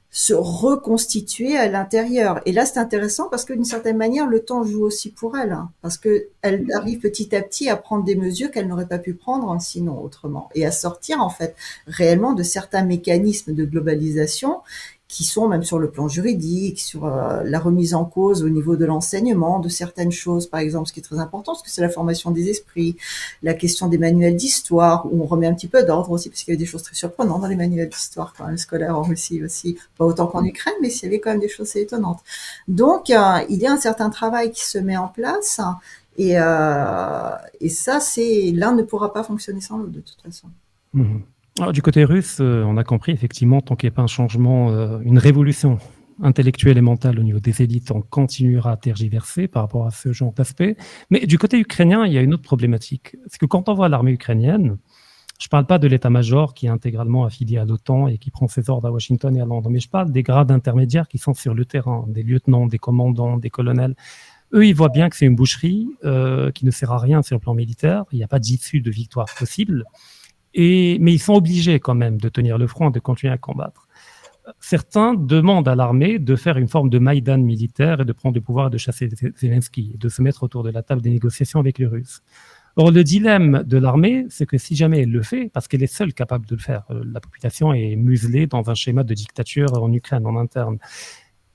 se reconstituer à l'intérieur. Et là, c'est intéressant parce que d'une certaine manière, le temps joue aussi pour elle, parce que elle arrive petit à petit à prendre des mesures qu'elle n'aurait pas pu prendre sinon autrement, et à sortir en fait réellement de certains mécanismes de globalisation qui sont même sur le plan juridique, sur la remise en cause au niveau de l'enseignement de certaines choses, par exemple, ce qui est très important, parce que c'est la formation des esprits, la question des manuels d'histoire, où on remet un petit peu d'ordre aussi, parce qu'il y avait des choses très surprenantes dans les manuels d'histoire, quand même, scolaires en Russie aussi, pas autant qu'en Ukraine, mais il y avait quand même des choses assez étonnantes. Donc, il y a un certain travail qui se met en place, et ça, l'un ne pourra pas fonctionner sans l'autre, de toute façon. Mhm. Alors, du côté russe, on a compris effectivement, tant qu'il n'y a pas un changement, une révolution intellectuelle et mentale au niveau des élites, on continuera à tergiverser par rapport à ce genre d'aspect. Mais du côté ukrainien, il y a une autre problématique. C'est que quand on voit l'armée ukrainienne, je ne parle pas de l'état-major qui est intégralement affilié à l'OTAN et qui prend ses ordres à Washington et à Londres, mais je parle des grades intermédiaires qui sont sur le terrain, des lieutenants, des commandants, des colonels. Eux, ils voient bien que c'est une boucherie qui ne sert à rien sur le plan militaire. Il n'y a pas d'issue de victoire possible. Mais ils sont obligés quand même de tenir le front et de continuer à combattre. Certains demandent à l'armée de faire une forme de Maïdan militaire et de prendre le pouvoir et de chasser Zelensky et de se mettre autour de la table des négociations avec les Russes. Or, le dilemme de l'armée, c'est que si jamais elle le fait, parce qu'elle est seule capable de le faire, la population est muselée dans un schéma de dictature en Ukraine, en interne,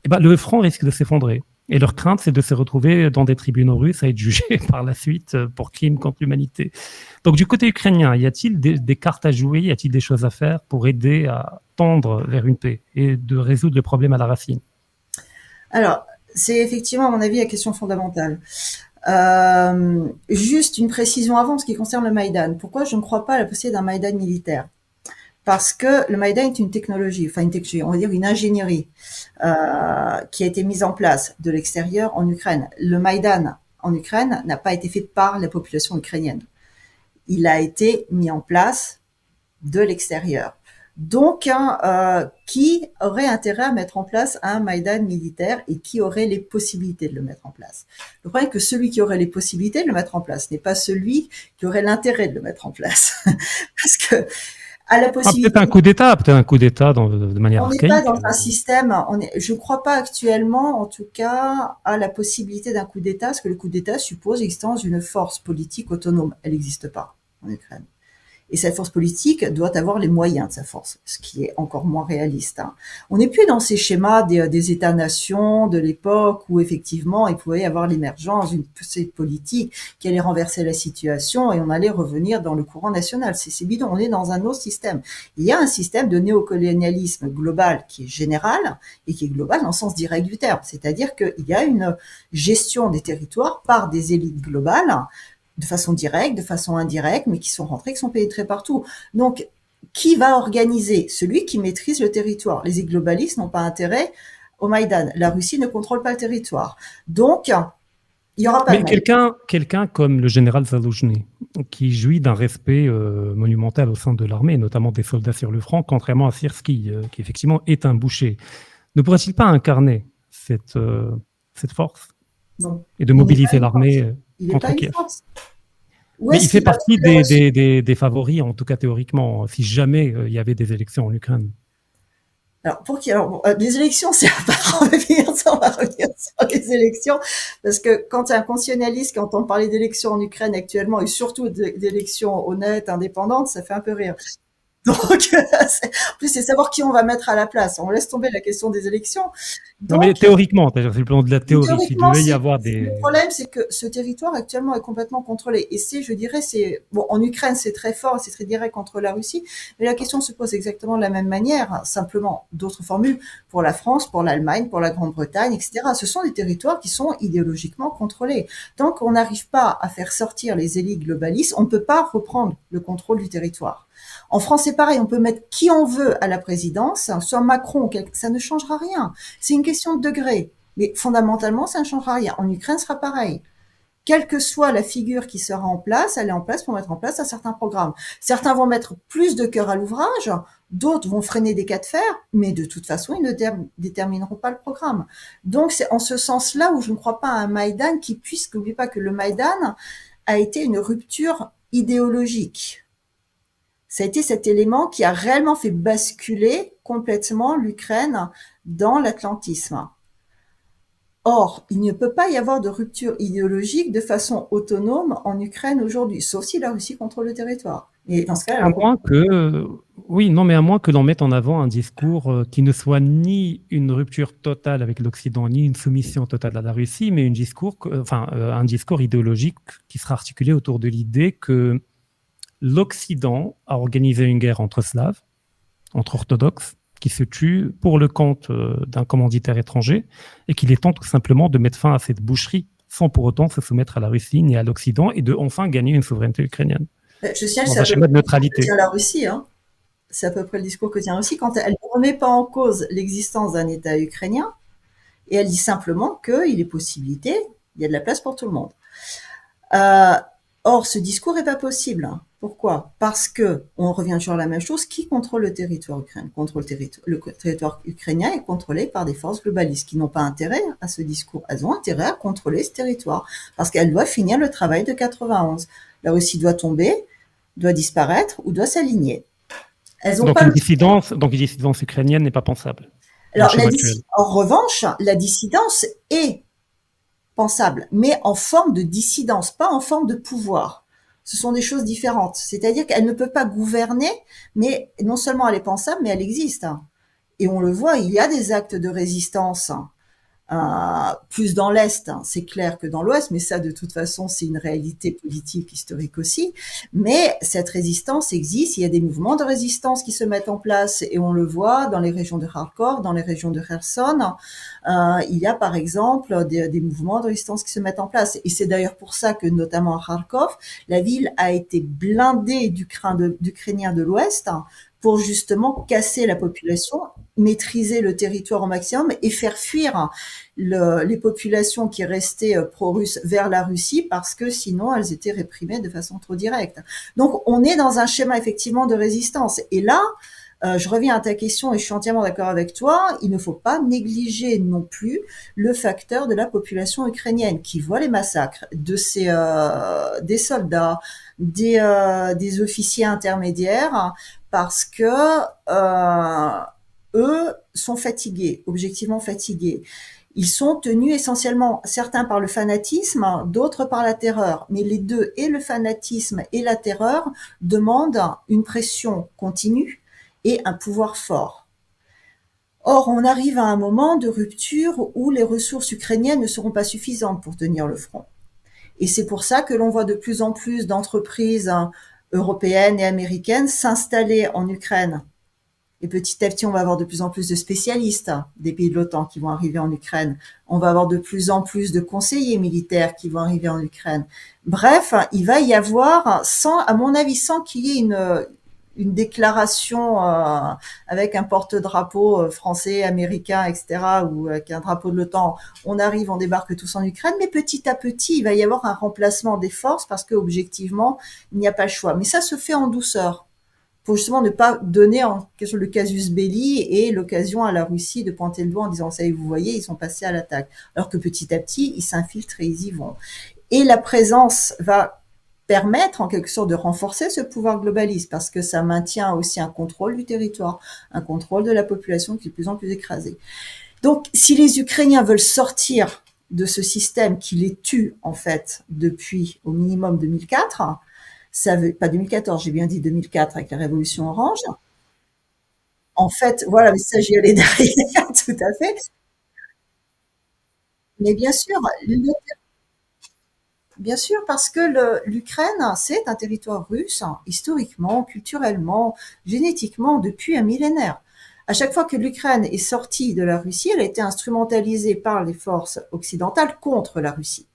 eh ben, le front risque de s'effondrer. Et leur crainte, c'est de se retrouver dans des tribunaux russes à être jugés par la suite pour crimes contre l'humanité. Donc, du côté ukrainien, y a-t-il des cartes à jouer? Y a-t-il des choses à faire pour aider à tendre vers une paix et de résoudre le problème à la racine? Alors, c'est effectivement, à mon avis, la question fondamentale. Juste une précision avant ce qui concerne le Maïdan. Pourquoi je ne crois pas à la possibilité d'un Maïdan militaire? Parce que le Maïdan est une technologie, on va dire une ingénierie qui a été mise en place de l'extérieur en Ukraine. Le Maïdan en Ukraine n'a pas été fait par la population ukrainienne. Il a été mis en place de l'extérieur. Donc, qui aurait intérêt à mettre en place un Maïdan militaire et qui aurait les possibilités de le mettre en place? Le problème est que celui qui aurait les possibilités de le mettre en place n'est pas celui qui aurait l'intérêt de le mettre en place. Parce que à la possibilité. Peut-être un coup d'État de manière archaïque. On n'est pas dans un système, je ne crois pas actuellement, en tout cas, à la possibilité d'un coup d'État, parce que le coup d'État suppose l'existence d'une force politique autonome. Elle n'existe pas en Ukraine. Et cette force politique doit avoir les moyens de sa force, ce qui est encore moins réaliste. On n'est plus dans ces schémas des États-nations de l'époque où effectivement il pouvait y avoir l'émergence d'une poussée politique qui allait renverser la situation et on allait revenir dans le courant national. C'est bidon, on est dans un autre système. Il y a un système de néocolonialisme global qui est général et qui est global dans le sens direct du terme. C'est-à-dire qu'il y a une gestion des territoires par des élites globales de façon directe, de façon indirecte, mais qui sont rentrés, qui sont pénétrés partout. Donc, qui va organiser? Celui qui maîtrise le territoire. Les globalistes n'ont pas intérêt au Maïdan. La Russie ne contrôle pas le territoire. Donc, il n'y aura pas de Maïdan. Quelqu'un comme le général Zaloujny, qui jouit d'un respect monumental au sein de l'armée, notamment des soldats sur le front, contrairement à Syrski, qui effectivement est un boucher, ne pourrait-il pas incarner cette force? Non. Et de mobiliser l'armée contre Kiev? Mais il fait partie des favoris, en tout cas théoriquement, si jamais il y avait des élections en Ukraine. Alors, les élections, c'est à part revenir, on va revenir sur les élections, parce que quand il y a un constitutionnaliste qui entend parler d'élections en Ukraine actuellement, et surtout d'élections honnêtes, indépendantes, ça fait un peu rire. Donc, en plus, c'est savoir qui on va mettre à la place. On laisse tomber la question des élections. Non, mais Donc, théoriquement, c'est le plan de la théorie. S'il théoriquement, devait y avoir des... le problème, c'est que ce territoire actuellement est complètement contrôlé. Et je dirais, bon, en Ukraine, c'est très fort, c'est très direct contre la Russie. Mais la question se pose exactement de la même manière, simplement d'autres formules pour la France, pour l'Allemagne, pour la Grande-Bretagne, etc. Ce sont des territoires qui sont idéologiquement contrôlés. Tant qu'on n'arrive pas à faire sortir les élites globalistes, on ne peut pas reprendre le contrôle du territoire. En France, c'est pareil, on peut mettre qui on veut à la présidence, soit Macron, ça ne changera rien. C'est une question de degré. Mais fondamentalement, ça ne changera rien. En Ukraine, ce sera pareil. Quelle que soit la figure qui sera en place, elle est en place pour mettre en place un certain programme. Certains vont mettre plus de cœur à l'ouvrage, d'autres vont freiner des cas de fer, mais de toute façon, ils ne détermineront pas le programme. Donc, c'est en ce sens-là où je ne crois pas à un Maïdan qui puisse, n'oubliez pas que le Maïdan a été une rupture idéologique. Ça a été cet élément qui a réellement fait basculer complètement l'Ukraine dans l'atlantisme. Or, il ne peut pas y avoir de rupture idéologique de façon autonome en Ukraine aujourd'hui, sauf si la Russie contrôle le territoire. Et dans ce cas, À moins que, oui, non, mais à moins que l'on mette en avant un discours qui ne soit ni une rupture totale avec l'Occident, ni une soumission totale à la Russie, mais un discours idéologique qui sera articulé autour de l'idée que l'Occident a organisé une guerre entre Slaves, entre orthodoxes, qui se tuent pour le compte d'un commanditaire étranger, et qu'il est temps tout simplement de mettre fin à cette boucherie, sans pour autant se soumettre à la Russie ni à l'Occident, et de enfin gagner une souveraineté ukrainienne. je signale Dans un schéma de neutralité. la Russie, hein. C'est à peu près le discours que tient la Russie quand elle ne remet pas en cause l'existence d'un État ukrainien, et elle dit simplement qu'il est possibilité, il y a de la place pour tout le monde. Or, ce discours n'est pas possible. Pourquoi? Parce que, on revient toujours à la même chose, qui contrôle le territoire ukrainien? Le territoire ukrainien est contrôlé par des forces globalistes qui n'ont pas intérêt à ce discours. Elles ont intérêt à contrôler ce territoire parce qu'elles doivent finir le travail de 91. La Russie doit tomber, doit disparaître ou doit s'aligner. Donc une dissidence ukrainienne n'est pas pensable. Alors, en revanche, la dissidence est pensable, mais en forme de dissidence, pas en forme de pouvoir. Ce sont des choses différentes. C'est-à-dire qu'elle ne peut pas gouverner, mais non seulement elle est pensable, mais elle existe. Et on le voit, il y a des actes de résistance, plus dans l'Est, c'est clair que dans l'Ouest, mais ça, de toute façon, c'est une réalité politique, historique aussi. Mais cette résistance existe, il y a des mouvements de résistance qui se mettent en place, et on le voit dans les régions de Kharkov, dans les régions de Kherson. Il y a, par exemple, des mouvements de résistance qui se mettent en place. Et c'est d'ailleurs pour ça que, notamment à Kharkov, la ville a été blindée d'Ukrainiens de l'Ouest, pour justement casser la population, maîtriser le territoire au maximum et faire fuir les populations qui restaient pro-russes vers la Russie parce que sinon elles étaient réprimées de façon trop directe. Donc on est dans un schéma effectivement de résistance. Et là, je reviens à ta question et je suis entièrement d'accord avec toi, il ne faut pas négliger non plus le facteur de la population ukrainienne qui voit les massacres de des soldats, des officiers intermédiaires, parce que eux sont fatigués, objectivement fatigués. Ils sont tenus essentiellement, certains par le fanatisme, d'autres par la terreur. Mais les deux, et le fanatisme et la terreur, demandent une pression continue et un pouvoir fort. Or, on arrive à un moment de rupture où les ressources ukrainiennes ne seront pas suffisantes pour tenir le front. Et c'est pour ça que l'on voit de plus en plus d'entreprises européennes et américaines s'installer en Ukraine. Et petit à petit, on va avoir de plus en plus de spécialistes des pays de l'OTAN qui vont arriver en Ukraine. On va avoir de plus en plus de conseillers militaires qui vont arriver en Ukraine. Bref, il va y avoir, à mon avis, sans qu'il y ait une déclaration avec un porte-drapeau français, américain, etc., ou avec un drapeau de l'OTAN, on arrive, on débarque tous en Ukraine, mais petit à petit, il va y avoir un remplacement des forces parce que objectivement, il n'y a pas le choix. Mais ça se fait en douceur, pour justement ne pas donner en question le casus belli et l'occasion à la Russie de pointer le doigt en disant, ça y est, vous voyez, ils sont passés à l'attaque. Alors que petit à petit, ils s'infiltrent et ils y vont. Et la présence va permettre en quelque sorte de renforcer ce pouvoir globaliste parce que ça maintient aussi un contrôle du territoire, un contrôle de la population qui est de plus en plus écrasée. Donc, si les Ukrainiens veulent sortir de ce système qui les tue en fait depuis au minimum 2004, Ça veut pas 2014, j'ai bien dit 2004 avec la révolution orange. En fait, voilà, mais ça, j'y allais derrière, tout à fait. Mais bien sûr, parce que l'Ukraine, c'est un territoire russe, historiquement, culturellement, génétiquement, depuis un millénaire. À chaque fois que l'Ukraine est sortie de la Russie, elle a été instrumentalisée par les forces occidentales contre la Russie.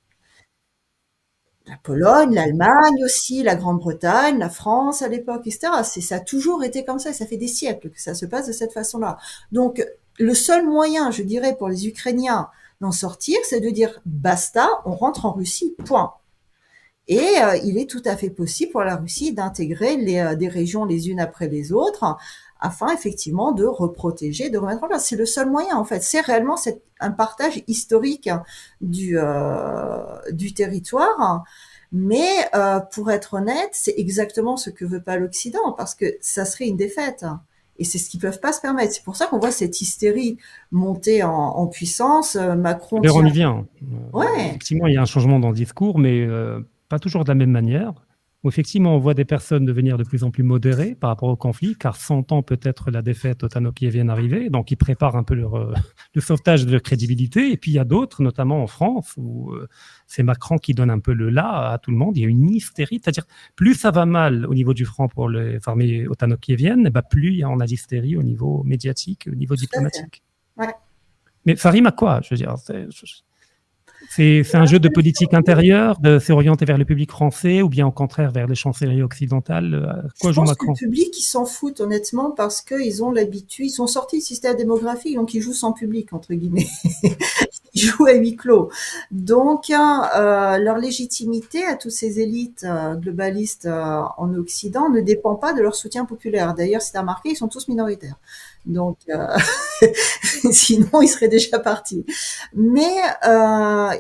La Pologne, l'Allemagne aussi, la Grande-Bretagne, la France à l'époque, etc. Ça a toujours été comme ça, et ça fait des siècles que ça se passe de cette façon-là. Donc, le seul moyen, je dirais, pour les Ukrainiens d'en sortir, c'est de dire basta, on rentre en Russie, point. Et il est tout à fait possible pour la Russie d'intégrer des régions les unes après les autres, afin effectivement de reprotéger, de remettre en place. C'est le seul moyen en fait. C'est réellement un partage historique du territoire. Mais pour être honnête, c'est exactement ce que veut pas l'Occident, parce que ça serait une défaite. Et c'est ce qu'ils peuvent pas se permettre. C'est pour ça qu'on voit cette hystérie monter en puissance. Macron D'ailleurs, on tient. y vient. Ouais, Effectivement, il y a un changement dans le discours, mais pas toujours de la même manière. Où effectivement, on voit des personnes devenir de plus en plus modérées par rapport au conflit, car sentant peut-être la défaite otano-kievienne arriver, donc ils préparent un peu le sauvetage de leur crédibilité. Et puis il y a d'autres, notamment en France, où c'est Macron qui donne un peu le là à tout le monde. Il y a une hystérie, c'est-à-dire plus ça va mal au niveau du front pour les armées otano-kieviennes, eh ben, plus il y en a d'hystérie au niveau médiatique, au niveau tout à fait. diplomatique. Ouais. Mais ça rime à quoi? Je veux dire, c'est un jeu de politique intérieure, de s'orienter vers le public français ou bien au contraire vers les chancelleries occidentales. À Je quoi joue pense que le Macron? public, ils s'en foutent honnêtement parce qu'ils ont l'habitude, ils sont sortis du système démographique, donc ils jouent sans public, entre guillemets. Ils jouent à huis clos. Donc, leur légitimité à toutes ces élites globalistes en Occident ne dépend pas de leur soutien populaire. D'ailleurs, si tu as remarqué, ils sont tous minoritaires. Donc, sinon, ils seraient déjà partis. Mais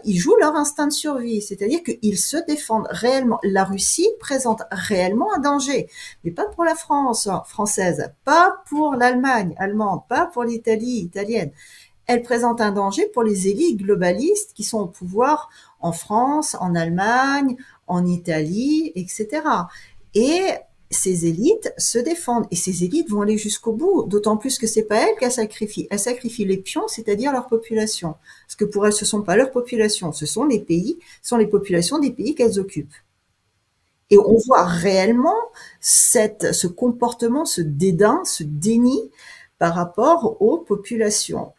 ils jouent leur instinct de survie, c'est-à-dire qu'ils se défendent réellement. La Russie présente réellement un danger, mais pas pour la France française, pas pour l'Allemagne allemande, pas pour l'Italie italienne. Elle présente un danger pour les élites globalistes qui sont au pouvoir en France, en Allemagne, en Italie, etc. Et ces élites se défendent et ces élites vont aller jusqu'au bout, d'autant plus que c'est pas elles qu'elles sacrifient. Elles sacrifient les pions, c'est-à-dire leur population. Parce que pour elles, ce sont pas leur population, ce sont les pays, ce sont les populations des pays qu'elles occupent. Et on voit réellement ce comportement, ce dédain, ce déni par rapport aux populations.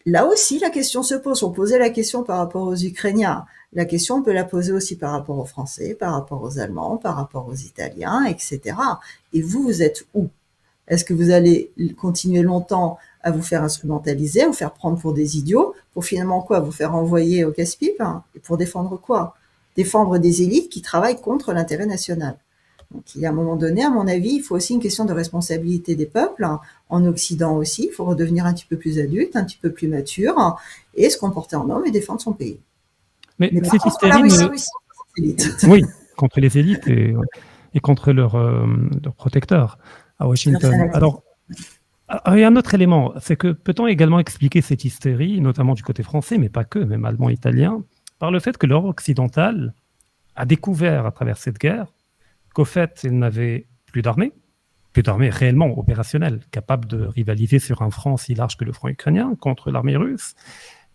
Là aussi, la question se pose. On posait la question par rapport aux Ukrainiens. La question, on peut la poser aussi par rapport aux Français, par rapport aux Allemands, par rapport aux Italiens, etc. Et vous, vous êtes où? Est-ce que vous allez continuer longtemps à vous faire instrumentaliser, à vous faire prendre pour des idiots, pour finalement quoi? Vous faire envoyer au casse-pipe, hein? Et pour défendre quoi? Défendre des élites qui travaillent contre l'intérêt national. Donc, il y a un moment donné, à mon avis, il faut aussi une question de responsabilité des peuples, hein. En Occident aussi, il faut redevenir un petit peu plus adulte, un petit peu plus mature, hein, et se comporter en homme et défendre son pays. Mais Mais cette par contre, la hystérie, Russie, c'est l'élite. oui, contre les élites et contre leurs protecteurs à Washington. Alors, il y a un autre élément, c'est que peut-on également expliquer cette hystérie, notamment du côté français, mais pas que, même allemand, italien, par le fait que l'Europe occidentale a découvert à travers cette guerre qu'au fait, elle n'avait plus d'armée réellement opérationnelle, capable de rivaliser sur un front aussi large que le front ukrainien contre l'armée russe,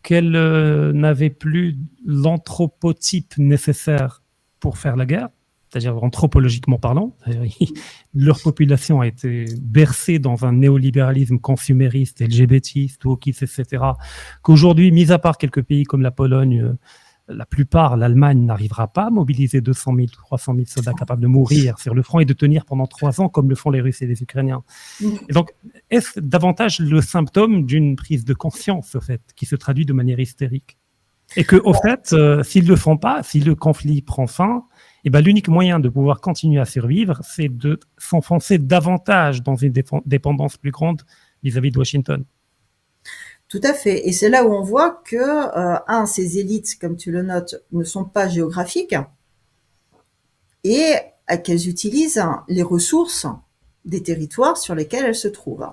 qu'elle n'avait plus l'anthropotype nécessaire pour faire la guerre, c'est-à-dire anthropologiquement parlant. Leur population a été bercée dans un néolibéralisme consumériste, LGBTiste, wokiste, etc., qu'aujourd'hui, mis à part quelques pays comme la Pologne, la plupart, l'Allemagne n'arrivera pas à mobiliser 200 000, 300 000 soldats capables de mourir sur le front et de tenir pendant 3 ans comme le font les Russes et les Ukrainiens. Et donc, est-ce davantage le symptôme d'une prise de conscience, au fait, qui se traduit de manière hystérique? Et que, au fait, s'ils ne le font pas, si le conflit prend fin, eh ben, l'unique moyen de pouvoir continuer à survivre, c'est de s'enfoncer davantage dans une dépendance plus grande vis-à-vis de Washington. Tout à fait. Et c'est là où on voit que, ces élites, comme tu le notes, ne sont pas géographiques et qu'elles utilisent les ressources des territoires sur lesquels elles se trouvent.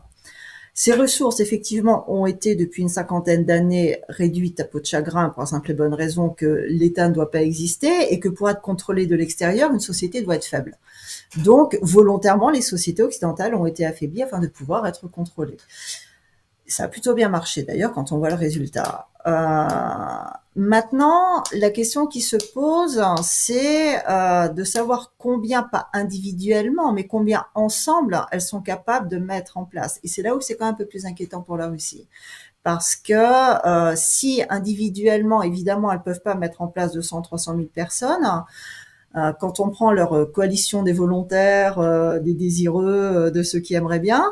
Ces ressources, effectivement, ont été depuis une cinquantaine d'années réduites à peau de chagrin pour la simple et bonne raison que l'État ne doit pas exister et que pour être contrôlé de l'extérieur, une société doit être faible. Donc, volontairement, les sociétés occidentales ont été affaiblies afin de pouvoir être contrôlées. Ça a plutôt bien marché d'ailleurs quand on voit le résultat. Maintenant, la question qui se pose, c'est de savoir combien, pas individuellement, mais combien ensemble, elles sont capables de mettre en place. Et c'est là où c'est quand même un peu plus inquiétant pour la Russie. Parce que si individuellement, évidemment, elles peuvent pas mettre en place 200, 300 000 personnes, quand on prend leur coalition des volontaires, des désireux, de ceux qui aimeraient bien,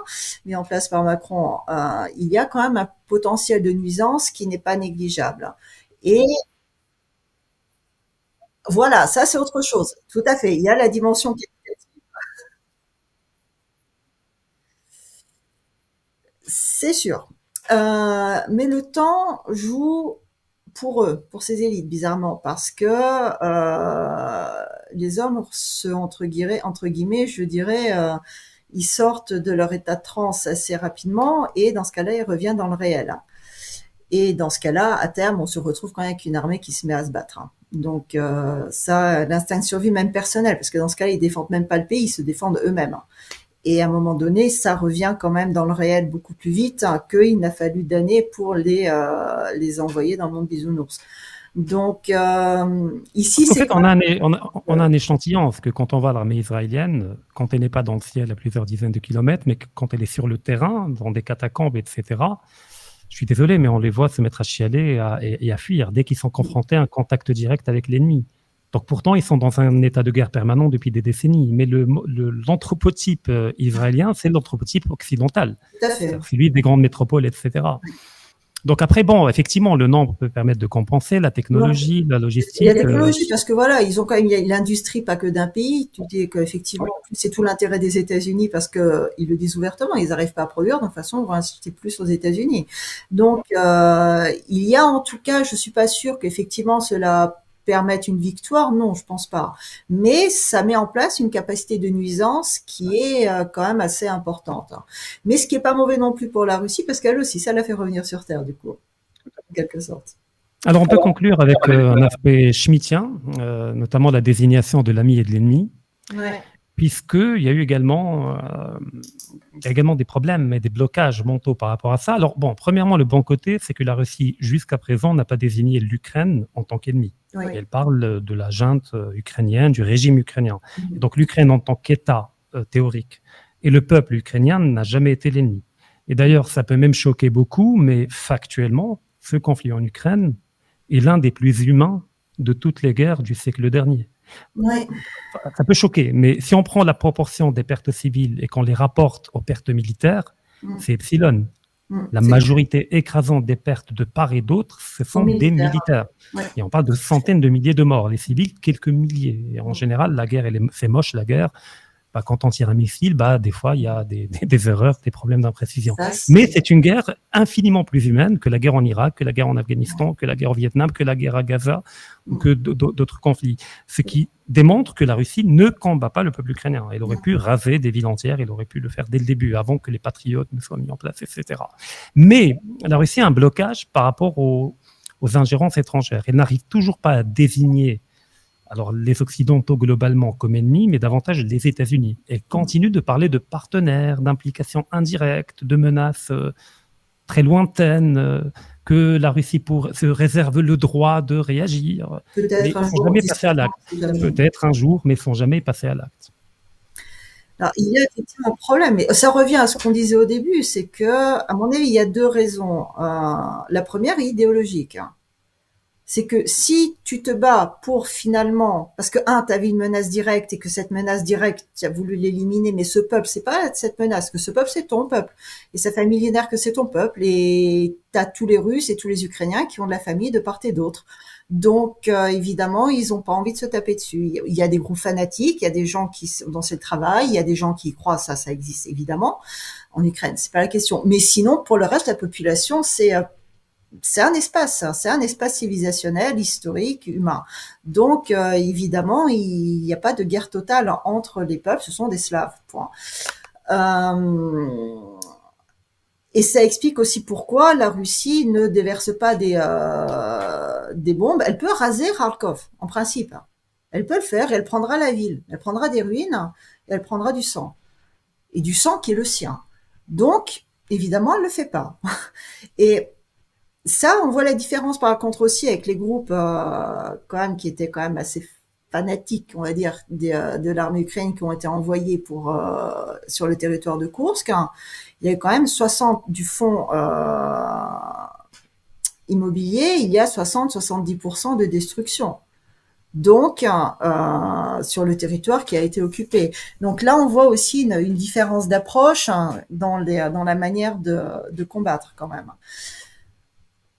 mis en place par Macron, il y a quand même un potentiel de nuisance qui n'est pas négligeable. Et voilà, ça c'est autre chose. Tout à fait. Il y a la dimension qui c'est sûr. Mais le temps joue pour eux, pour ces élites, bizarrement, parce que les hommes, entre guillemets, je dirais, ils sortent de leur état de transe assez rapidement, et dans ce cas-là, ils reviennent dans le réel. Et dans ce cas-là, à terme, on se retrouve quand même avec une armée qui se met à se battre. Donc ça, l'instinct de survie même personnel, parce que dans ce cas-là, ils défendent même pas le pays, ils se défendent eux-mêmes. Et à un moment donné, ça revient quand même dans le réel beaucoup plus vite qu'il n'a fallu d'années pour les envoyer dans le monde bisounours. Donc ici, En c'est fait, on a un échantillon, parce que quand on voit l'armée israélienne, quand elle n'est pas dans le ciel à plusieurs dizaines de kilomètres, mais quand elle est sur le terrain, dans des catacombes, etc., je suis désolé, mais on les voit se mettre à chialer et à fuir dès qu'ils sont confrontés à un contact direct avec l'ennemi. Donc pourtant, ils sont dans un état de guerre permanent depuis des décennies. Mais l'anthropotype israélien, c'est l'anthropotype occidental. tout à fait. C'est celui des grandes métropoles, etc. Donc après, bon, effectivement, le nombre peut permettre de compenser la technologie, la logistique. Il y a la technologie, parce que voilà, ils ont quand même, il y a l'industrie, pas que d'un pays. Tu dis qu'effectivement, c'est tout l'intérêt des États-Unis parce que ils le disent ouvertement, ils n'arrivent pas à produire, donc de toute façon, on va inciter plus aux États-Unis. Donc, il y a en tout cas, je suis pas sûre qu'effectivement cela permette une victoire, non, je pense pas. Mais ça met en place une capacité de nuisance qui est quand même assez importante. Mais ce qui est pas mauvais non plus pour la Russie, parce qu'elle aussi, ça la fait revenir sur Terre, du coup, en quelque sorte. Alors on peut conclure avec un aspect schmittien, notamment la désignation de l'ami et de l'ennemi. Ouais. Puisqu'il y a eu également, des problèmes et des blocages mentaux par rapport à ça. Alors bon, premièrement, le bon côté, c'est que la Russie, jusqu'à présent, n'a pas désigné l'Ukraine en tant qu'ennemi. Oui. Elle parle de la junte ukrainienne, du régime ukrainien. Et donc l'Ukraine en tant qu'État théorique et le peuple ukrainien n'a jamais été l'ennemi. Et d'ailleurs, ça peut même choquer beaucoup, mais factuellement, ce conflit en Ukraine est l'un des plus humains de toutes les guerres du siècle dernier. Ouais. Ça peut choquer, mais si on prend la proportion des pertes civiles et qu'on les rapporte aux pertes militaires, c'est epsilon. La majorité écrasante des pertes de part et d'autre, ce sont des militaires. Ouais. Et on parle de centaines de milliers de morts. Les civils, quelques milliers. Et en général, la guerre, c'est moche, la guerre. Bah, quand on tire un missile, des fois, il y a des erreurs, des problèmes d'imprécision. Mais c'est une guerre infiniment plus humaine que la guerre en Irak, que la guerre en Afghanistan, que la guerre au Vietnam, que la guerre à Gaza, ou que d'autres conflits. Ce qui démontre que la Russie ne combat pas le peuple ukrainien. Elle aurait pu raser des villes entières, elle aurait pu le faire dès le début, avant que les patriotes ne soient mis en place, etc. Mais la Russie a un blocage par rapport aux ingérences étrangères. Elle n'arrive toujours pas à désigner les Occidentaux globalement comme ennemis, mais davantage les États-Unis. Elle continue de parler de partenaires, d'implications indirectes, de menaces très lointaines, que la Russie se réserve le droit de réagir. Mais ils ne sont jamais passés à l'acte. Peut-être un jour, mais ils ne sont jamais passés à l'acte. Alors, il y a effectivement un problème, mais ça revient à ce qu'on disait au début, c'est que, à mon avis, il y a deux raisons. La première est idéologique. C'est que si tu te bats pour finalement, parce que tu avais une menace directe et que cette menace directe, tu as voulu l'éliminer, mais ce peuple, c'est pas cette menace, que ce peuple, c'est ton peuple. Et ça fait millénaire que c'est ton peuple, et t'as tous les Russes et tous les Ukrainiens qui ont de la famille de part et d'autre. Donc, évidemment, ils ont pas envie de se taper dessus. Il y a des groupes fanatiques, il y a des gens qui sont dans ce travail, il y a des gens qui y croient, ça existe évidemment. En Ukraine, c'est pas la question. Mais sinon, pour le reste de la population, c'est un espace civilisationnel, historique, humain. Donc, évidemment, il n'y a pas de guerre totale entre les peuples, ce sont des Slaves, point. Et ça explique aussi pourquoi la Russie ne déverse pas des bombes. Elle peut raser Kharkov, en principe. Elle peut le faire, et elle prendra la ville. Elle prendra des ruines, et elle prendra du sang. Et du sang qui est le sien. Donc, évidemment, elle le fait pas. Et ça, on voit la différence par contre aussi avec les groupes quand même qui étaient quand même assez fanatiques, on va dire, de l'armée ukrainienne qui ont été envoyés sur le territoire de Koursk. Il y a quand même 60 du fonds immobilier, il y a 60-70% de destruction. Donc, sur le territoire qui a été occupé. Donc là, on voit aussi une différence d'approche dans la manière de combattre quand même.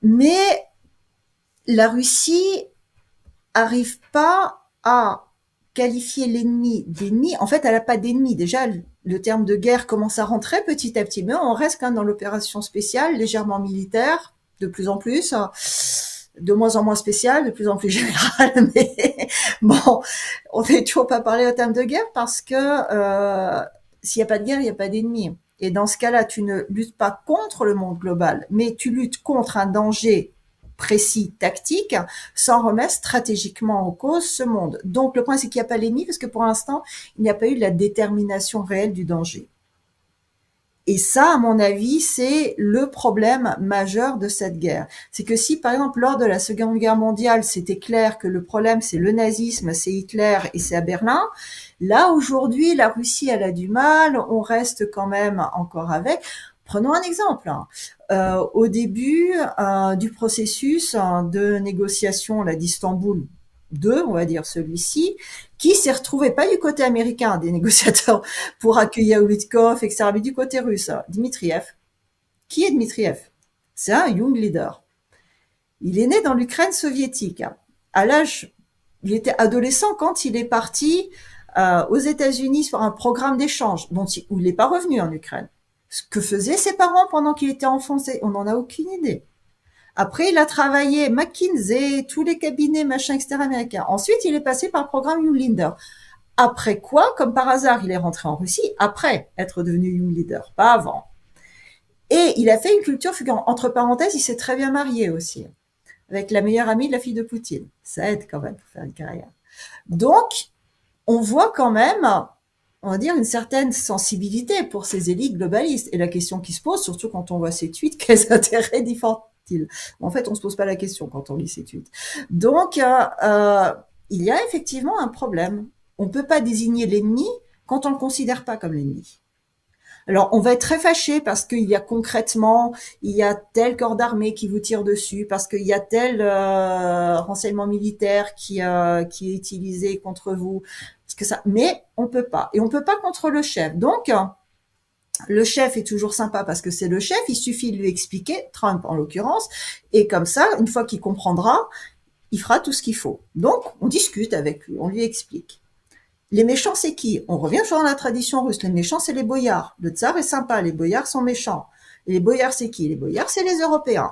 Mais la Russie arrive pas à qualifier l'ennemi d'ennemi. En fait, elle n'a pas d'ennemi. Déjà, le terme de guerre commence à rentrer petit à petit, mais on reste quand même dans l'opération spéciale, légèrement militaire, de plus en plus, de moins en moins spéciale, de plus en plus générale. Mais bon, on n'est toujours pas parlé au terme de guerre parce que s'il n'y a pas de guerre, il n'y a pas d'ennemi. Et dans ce cas-là, tu ne luttes pas contre le monde global, mais tu luttes contre un danger précis, tactique, sans remettre stratégiquement en cause ce monde. Donc le point, c'est qu'il n'y a pas l'ennemi, parce que pour l'instant, il n'y a pas eu de la détermination réelle du danger. Et ça, à mon avis, c'est le problème majeur de cette guerre. C'est que si, par exemple, lors de la Seconde Guerre mondiale, c'était clair que le problème, c'est le nazisme, c'est Hitler et c'est à Berlin, là, aujourd'hui, la Russie, elle a du mal, on reste quand même encore avec. Prenons un exemple. Au début du processus de négociation d'Istanbul 2, on va dire celui-ci, qui s'est retrouvé pas du côté américain des négociateurs pour accueillir Witkoff, etc., mais du côté russe, Dmitriev. Qui est Dmitriev? C'est un young leader. Il est né dans l'Ukraine soviétique. Il était adolescent quand il est parti aux États-Unis sur un programme d'échange où il n'est pas revenu en Ukraine. Ce que faisaient ses parents pendant qu'il était enfant, on n'en a aucune idée. Après, il a travaillé McKinsey, tous les cabinets, machin, etc. américains. Ensuite, il est passé par le programme Young Leader. Après quoi, comme par hasard, il est rentré en Russie, après être devenu Young Leader, pas avant. Et il a fait une culture figurante. Entre parenthèses, il s'est très bien marié aussi, avec la meilleure amie de la fille de Poutine. Ça aide quand même pour faire une carrière. Donc, on voit quand même, on va dire, une certaine sensibilité pour ces élites globalistes. Et la question qui se pose, surtout quand on voit ces tweets, quels intérêts défendent-ils? En fait, on se pose pas la question quand on lit ces tweets. Donc, il y a effectivement un problème. On peut pas désigner l'ennemi quand on le considère pas comme l'ennemi. Alors, on va être très fâché parce qu'il y a concrètement, il y a tel corps d'armée qui vous tire dessus, parce qu'il y a tel renseignement militaire qui est utilisé contre vous. Mais on peut pas. Et on peut pas contre le chef. Donc, le chef est toujours sympa parce que c'est le chef. Il suffit de lui expliquer, Trump en l'occurrence, et comme ça, une fois qu'il comprendra, il fera tout ce qu'il faut. Donc, on discute avec lui, on lui explique. Les méchants, c'est qui? On revient toujours dans la tradition russe. Les méchants, c'est les boyards. Le tsar est sympa, les boyards sont méchants. Et les boyards, c'est qui? Les boyards, c'est les Européens.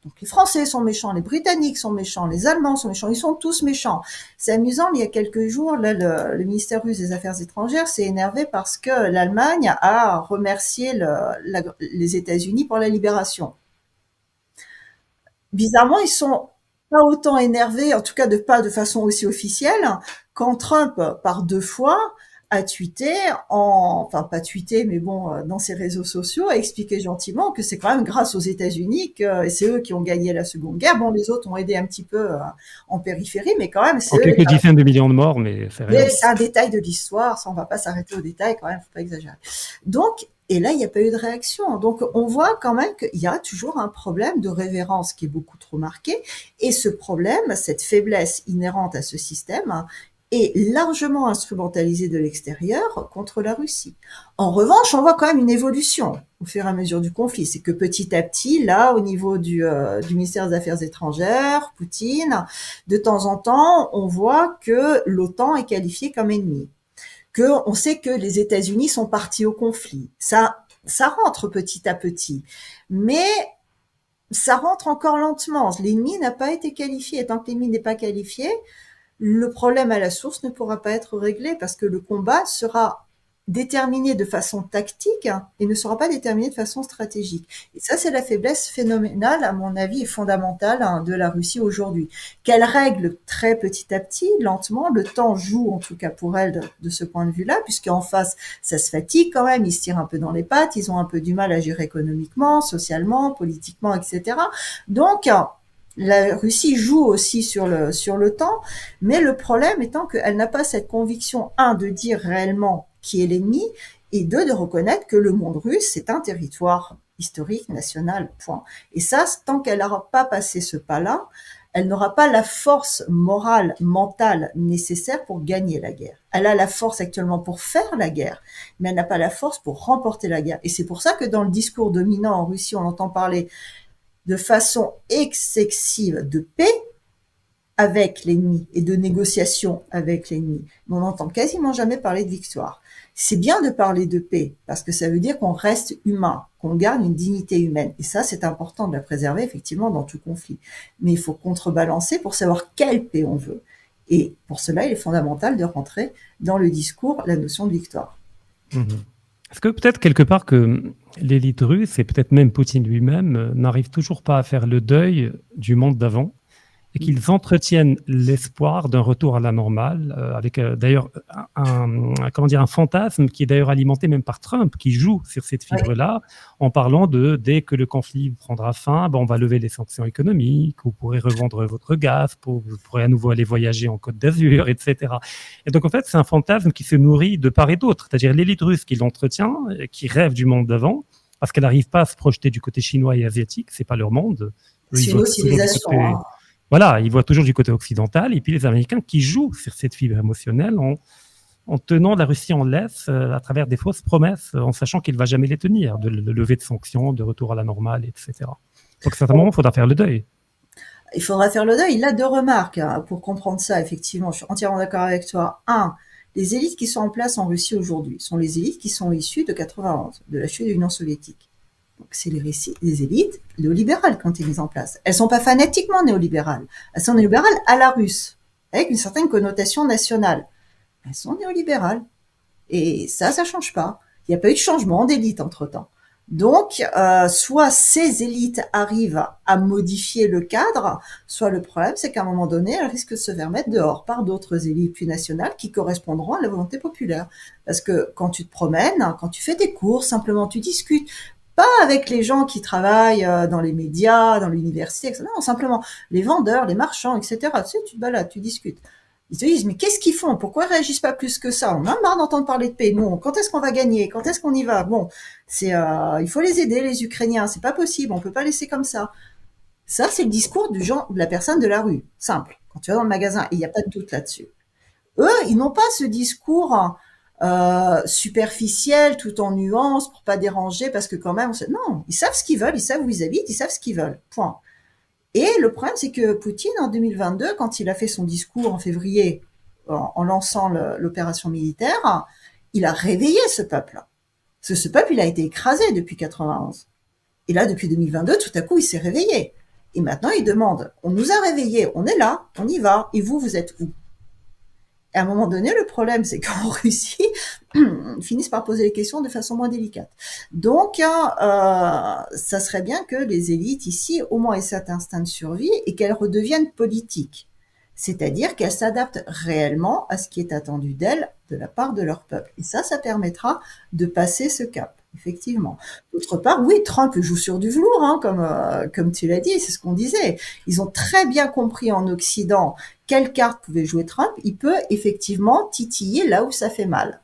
Donc les Français sont méchants, les Britanniques sont méchants, les Allemands sont méchants, ils sont tous méchants. C'est amusant, mais il y a quelques jours, là, le ministère russe des Affaires étrangères s'est énervé parce que l'Allemagne a remercié les États-Unis pour la libération. Bizarrement, ils sont pas autant énervés, en tout cas pas de façon aussi officielle, quand Trump, par 2 fois, a tweeté, enfin pas tweeté, mais bon, dans ses réseaux sociaux, a expliqué gentiment que c'est quand même grâce aux États-Unis et c'est eux qui ont gagné la Seconde Guerre. Bon, les autres ont aidé un petit peu en périphérie, mais quand même, c'est eux. Quelques dizaines de millions de morts, mais c'est rien. Mais c'est un détail de l'histoire, ça on va pas s'arrêter au détail quand même, faut pas exagérer. Donc, et là, il n'y a pas eu de réaction. Donc, on voit quand même qu'il y a toujours un problème de révérence qui est beaucoup trop marqué. Et ce problème, cette faiblesse inhérente à ce système, est largement instrumentalisé de l'extérieur contre la Russie. En revanche, on voit quand même une évolution au fur et à mesure du conflit. C'est que petit à petit, là, au niveau du ministère des Affaires étrangères, Poutine, de temps en temps, on voit que l'OTAN est qualifiée comme ennemi. On sait que les États-Unis sont partis au conflit. Ça rentre petit à petit. Mais ça rentre encore lentement. L'ennemi n'a pas été qualifié. Et tant que l'ennemi n'est pas qualifié, le problème à la source ne pourra pas être réglé parce que le combat sera déterminé de façon tactique et ne sera pas déterminé de façon stratégique. Et ça, c'est la faiblesse phénoménale, à mon avis, et fondamentale de la Russie aujourd'hui. Qu'elle règle très petit à petit, lentement. Le temps joue, en tout cas pour elle, de ce point de vue-là, puisqu'en face, ça se fatigue quand même, ils se tirent un peu dans les pattes, ils ont un peu du mal à gérer économiquement, socialement, politiquement, etc. Donc, la Russie joue aussi sur le temps, mais le problème étant qu'elle n'a pas cette conviction, de dire réellement qui est l'ennemi, et de reconnaître que le monde russe, c'est un territoire historique, national, point. Et ça, tant qu'elle n'aura pas passé ce pas-là, elle n'aura pas la force morale, mentale nécessaire pour gagner la guerre. Elle a la force actuellement pour faire la guerre, mais elle n'a pas la force pour remporter la guerre. Et c'est pour ça que dans le discours dominant en Russie, on entend parler de façon excessive de paix avec l'ennemi et de négociation avec l'ennemi. Mais on n'entend quasiment jamais parler de victoire. C'est bien de parler de paix, parce que ça veut dire qu'on reste humain, qu'on garde une dignité humaine. Et ça, c'est important de la préserver, effectivement, dans tout conflit. Mais il faut contrebalancer pour savoir quelle paix on veut. Et pour cela, il est fondamental de rentrer dans le discours la notion de victoire. Est-ce que peut-être quelque part que l'élite russe, et peut-être même Poutine lui-même, n'arrive toujours pas à faire le deuil du monde d'avant, et qu'ils entretiennent l'espoir d'un retour à la normale, avec d'ailleurs un fantasme qui est d'ailleurs alimenté même par Trump, qui joue sur cette fibre-là, en parlant de dès que le conflit prendra fin, on va lever les sanctions économiques, vous pourrez revendre votre gaz, vous pourrez à nouveau aller voyager en Côte d'Azur, etc. Et donc en fait, c'est un fantasme qui se nourrit de part et d'autre, c'est-à-dire l'élite russe qui l'entretient, qui rêve du monde d'avant, parce qu'elle n'arrive pas à se projeter du côté chinois et asiatique, c'est pas leur monde. C'est une civilisation. Voilà, ils voient toujours du côté occidental, et puis les Américains qui jouent sur cette fibre émotionnelle en tenant la Russie en laisse à travers des fausses promesses, en sachant qu'il ne va jamais les tenir, de lever de sanctions, de retour à la normale, etc. Donc certainement, il faudra faire le deuil. Il faudra faire le deuil. Il a 2 remarques pour comprendre ça, effectivement. Je suis entièrement d'accord avec toi. Les élites qui sont en place en Russie aujourd'hui sont les élites qui sont issues de 91, de la chute de l'Union soviétique. Donc, c'est les élites néolibérales qui ont été mises en place. Elles sont pas fanatiquement néolibérales. Elles sont néolibérales à la russe, avec une certaine connotation nationale. Elles sont néolibérales. Et ça change pas. Il n'y a pas eu de changement d'élite entre-temps. Donc, soit ces élites arrivent à modifier le cadre, soit le problème, c'est qu'à un moment donné, elles risquent de se faire mettre dehors par d'autres élites plus nationales qui correspondront à la volonté populaire. Parce que quand tu te promènes, quand tu fais tes cours, simplement tu discutes, pas avec les gens qui travaillent dans les médias, dans l'université, etc. Non, simplement les vendeurs, les marchands, etc. Tu sais, tu te balades, tu discutes. Ils te disent, mais qu'est-ce qu'ils font? Pourquoi ils réagissent pas plus que ça? On a marre d'entendre parler de paix. Non, quand est-ce qu'on va gagner? Quand est-ce qu'on y va? Bon, il faut les aider, les Ukrainiens. C'est pas possible. On peut pas laisser comme ça. Ça, c'est le discours de la personne de la rue. Simple. Quand tu vas dans le magasin, il n'y a pas de doute là-dessus. Eux, ils n'ont pas ce discours superficiel, tout en nuances, pour pas déranger, parce que quand même, non, ils savent ce qu'ils veulent, ils savent où ils habitent, ils savent ce qu'ils veulent. Point. Et le problème, c'est que Poutine, en 2022, quand il a fait son discours en février, en lançant l'opération militaire, il a réveillé ce peuple. Parce que ce peuple, il a été écrasé depuis 91. Et là, depuis 2022, tout à coup, il s'est réveillé. Et maintenant, il demande, on nous a réveillés, on est là, on y va, et vous êtes où? Et à un moment donné, le problème, c'est qu'en Russie, ils finissent par poser les questions de façon moins délicate. Donc, ça serait bien que les élites ici, au moins, aient cet instinct de survie et qu'elles redeviennent politiques. C'est-à-dire qu'elles s'adaptent réellement à ce qui est attendu d'elles de la part de leur peuple. Et ça permettra de passer ce cap. Effectivement. D'autre part, oui, Trump joue sur du velours, comme tu l'as dit, c'est ce qu'on disait. Ils ont très bien compris en Occident quelle carte pouvait jouer Trump. Il peut effectivement titiller là où ça fait mal.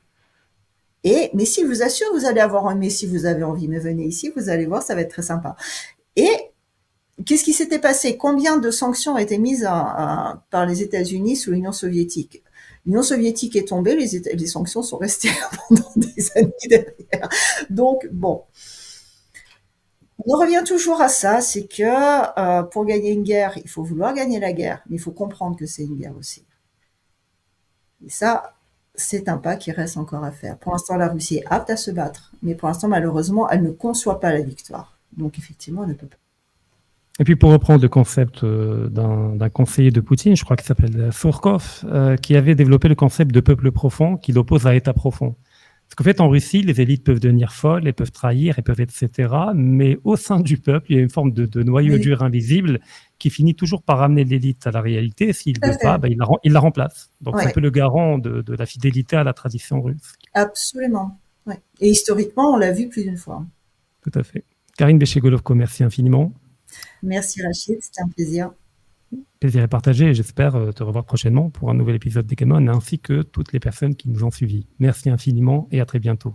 Mais si je vous assure, vous allez avoir un si vous avez envie, mais venez ici, vous allez voir, ça va être très sympa. Et qu'est-ce qui s'était passé? Combien de sanctions ont été mises par les États-Unis sous l'Union soviétique? L'Union soviétique est tombée, les sanctions sont restées pendant des années derrière. Donc, bon. On revient toujours à ça, c'est que pour gagner une guerre, il faut vouloir gagner la guerre, mais il faut comprendre que c'est une guerre aussi. Et ça, c'est un pas qui reste encore à faire. Pour l'instant, la Russie est apte à se battre, mais pour l'instant, malheureusement, elle ne conçoit pas la victoire. Donc, effectivement, elle ne peut pas. Et puis pour reprendre le concept d'un conseiller de Poutine, je crois qu'il s'appelle Surkov, qui avait développé le concept de peuple profond qui l'oppose à État profond. Parce qu'en fait, en Russie, les élites peuvent devenir folles, elles peuvent trahir, elles peuvent, etc. Mais au sein du peuple, il y a une forme de noyau Oui. dur invisible qui finit toujours par ramener l'élite à la réalité. S'il Tout à ne veut pas, fait. il la remplace. Donc, c'est un Ouais. peu le garant de la fidélité à la tradition russe. Absolument. Ouais. Et historiquement, on l'a vu plus d'une fois. Tout à fait. Karine Béché-Golovko, merci infiniment. Merci Rachid, c'était un plaisir. Plaisir est partagé et j'espère te revoir prochainement pour un nouvel épisode d'Egemon, ainsi que toutes les personnes qui nous ont suivis. Merci infiniment et à très bientôt.